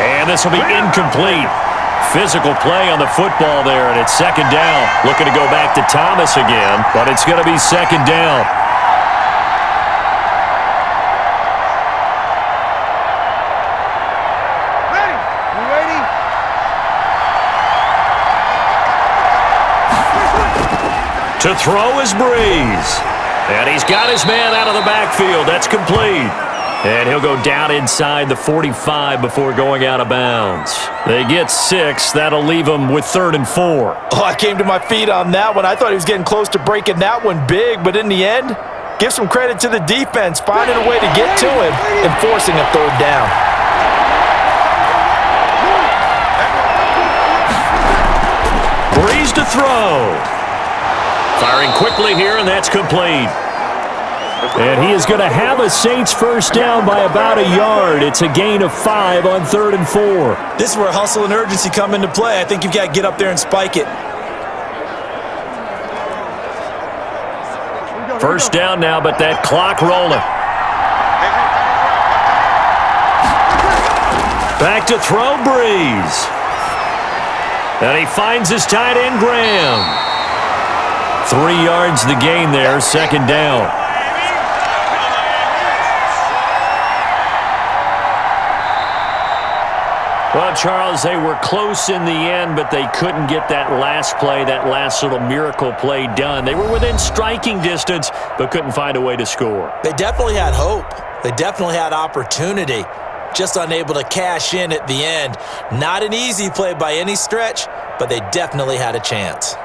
And this will be incomplete. Physical play on the football there, and it's second down. Looking to go back to Thomas again, but it's going to be second down.
Ready? You ready?
To throw is Brees. And he's got his man out of the backfield. That's complete. And he'll go down inside the 45 before going out of bounds. They get 6. That'll leave them with 3rd and 4.
Oh, I came to my feet on that one. I thought he was getting close to breaking that one big, but in the end, give some credit to the defense, finding a way to get to him and forcing a 3rd down.
Brees to throw. Firing quickly here, and that's complete. And he is going to have a Saints first down by about a yard. It's a gain of 5 on 3rd and 4.
This is where hustle and urgency come into play. I think you've got to get up there and spike it.
First down now, but that clock rolling. Back to throw, Brees. And he finds his tight end, Graham. 3 yards the gain there, second down. Well, Charles, they were close in the end, but they couldn't get that last play, that last little miracle play done. They were within striking distance, but couldn't find a way to score.
They definitely had hope. They definitely had opportunity. Just unable to cash in at the end. Not an easy play by any stretch, but they definitely had a chance.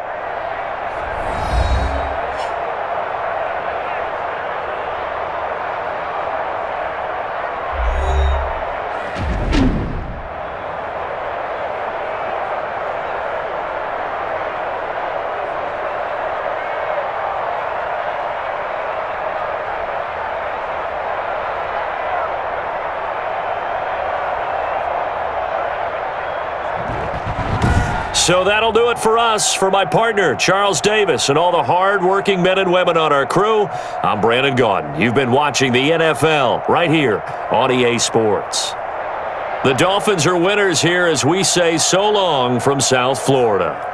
So that'll do it for us. For my partner, Charles Davis, and all the hard-working men and women on our crew, I'm Brandon Gaudin. You've been watching the NFL right here on EA Sports. The Dolphins are winners here as we say so long from South Florida.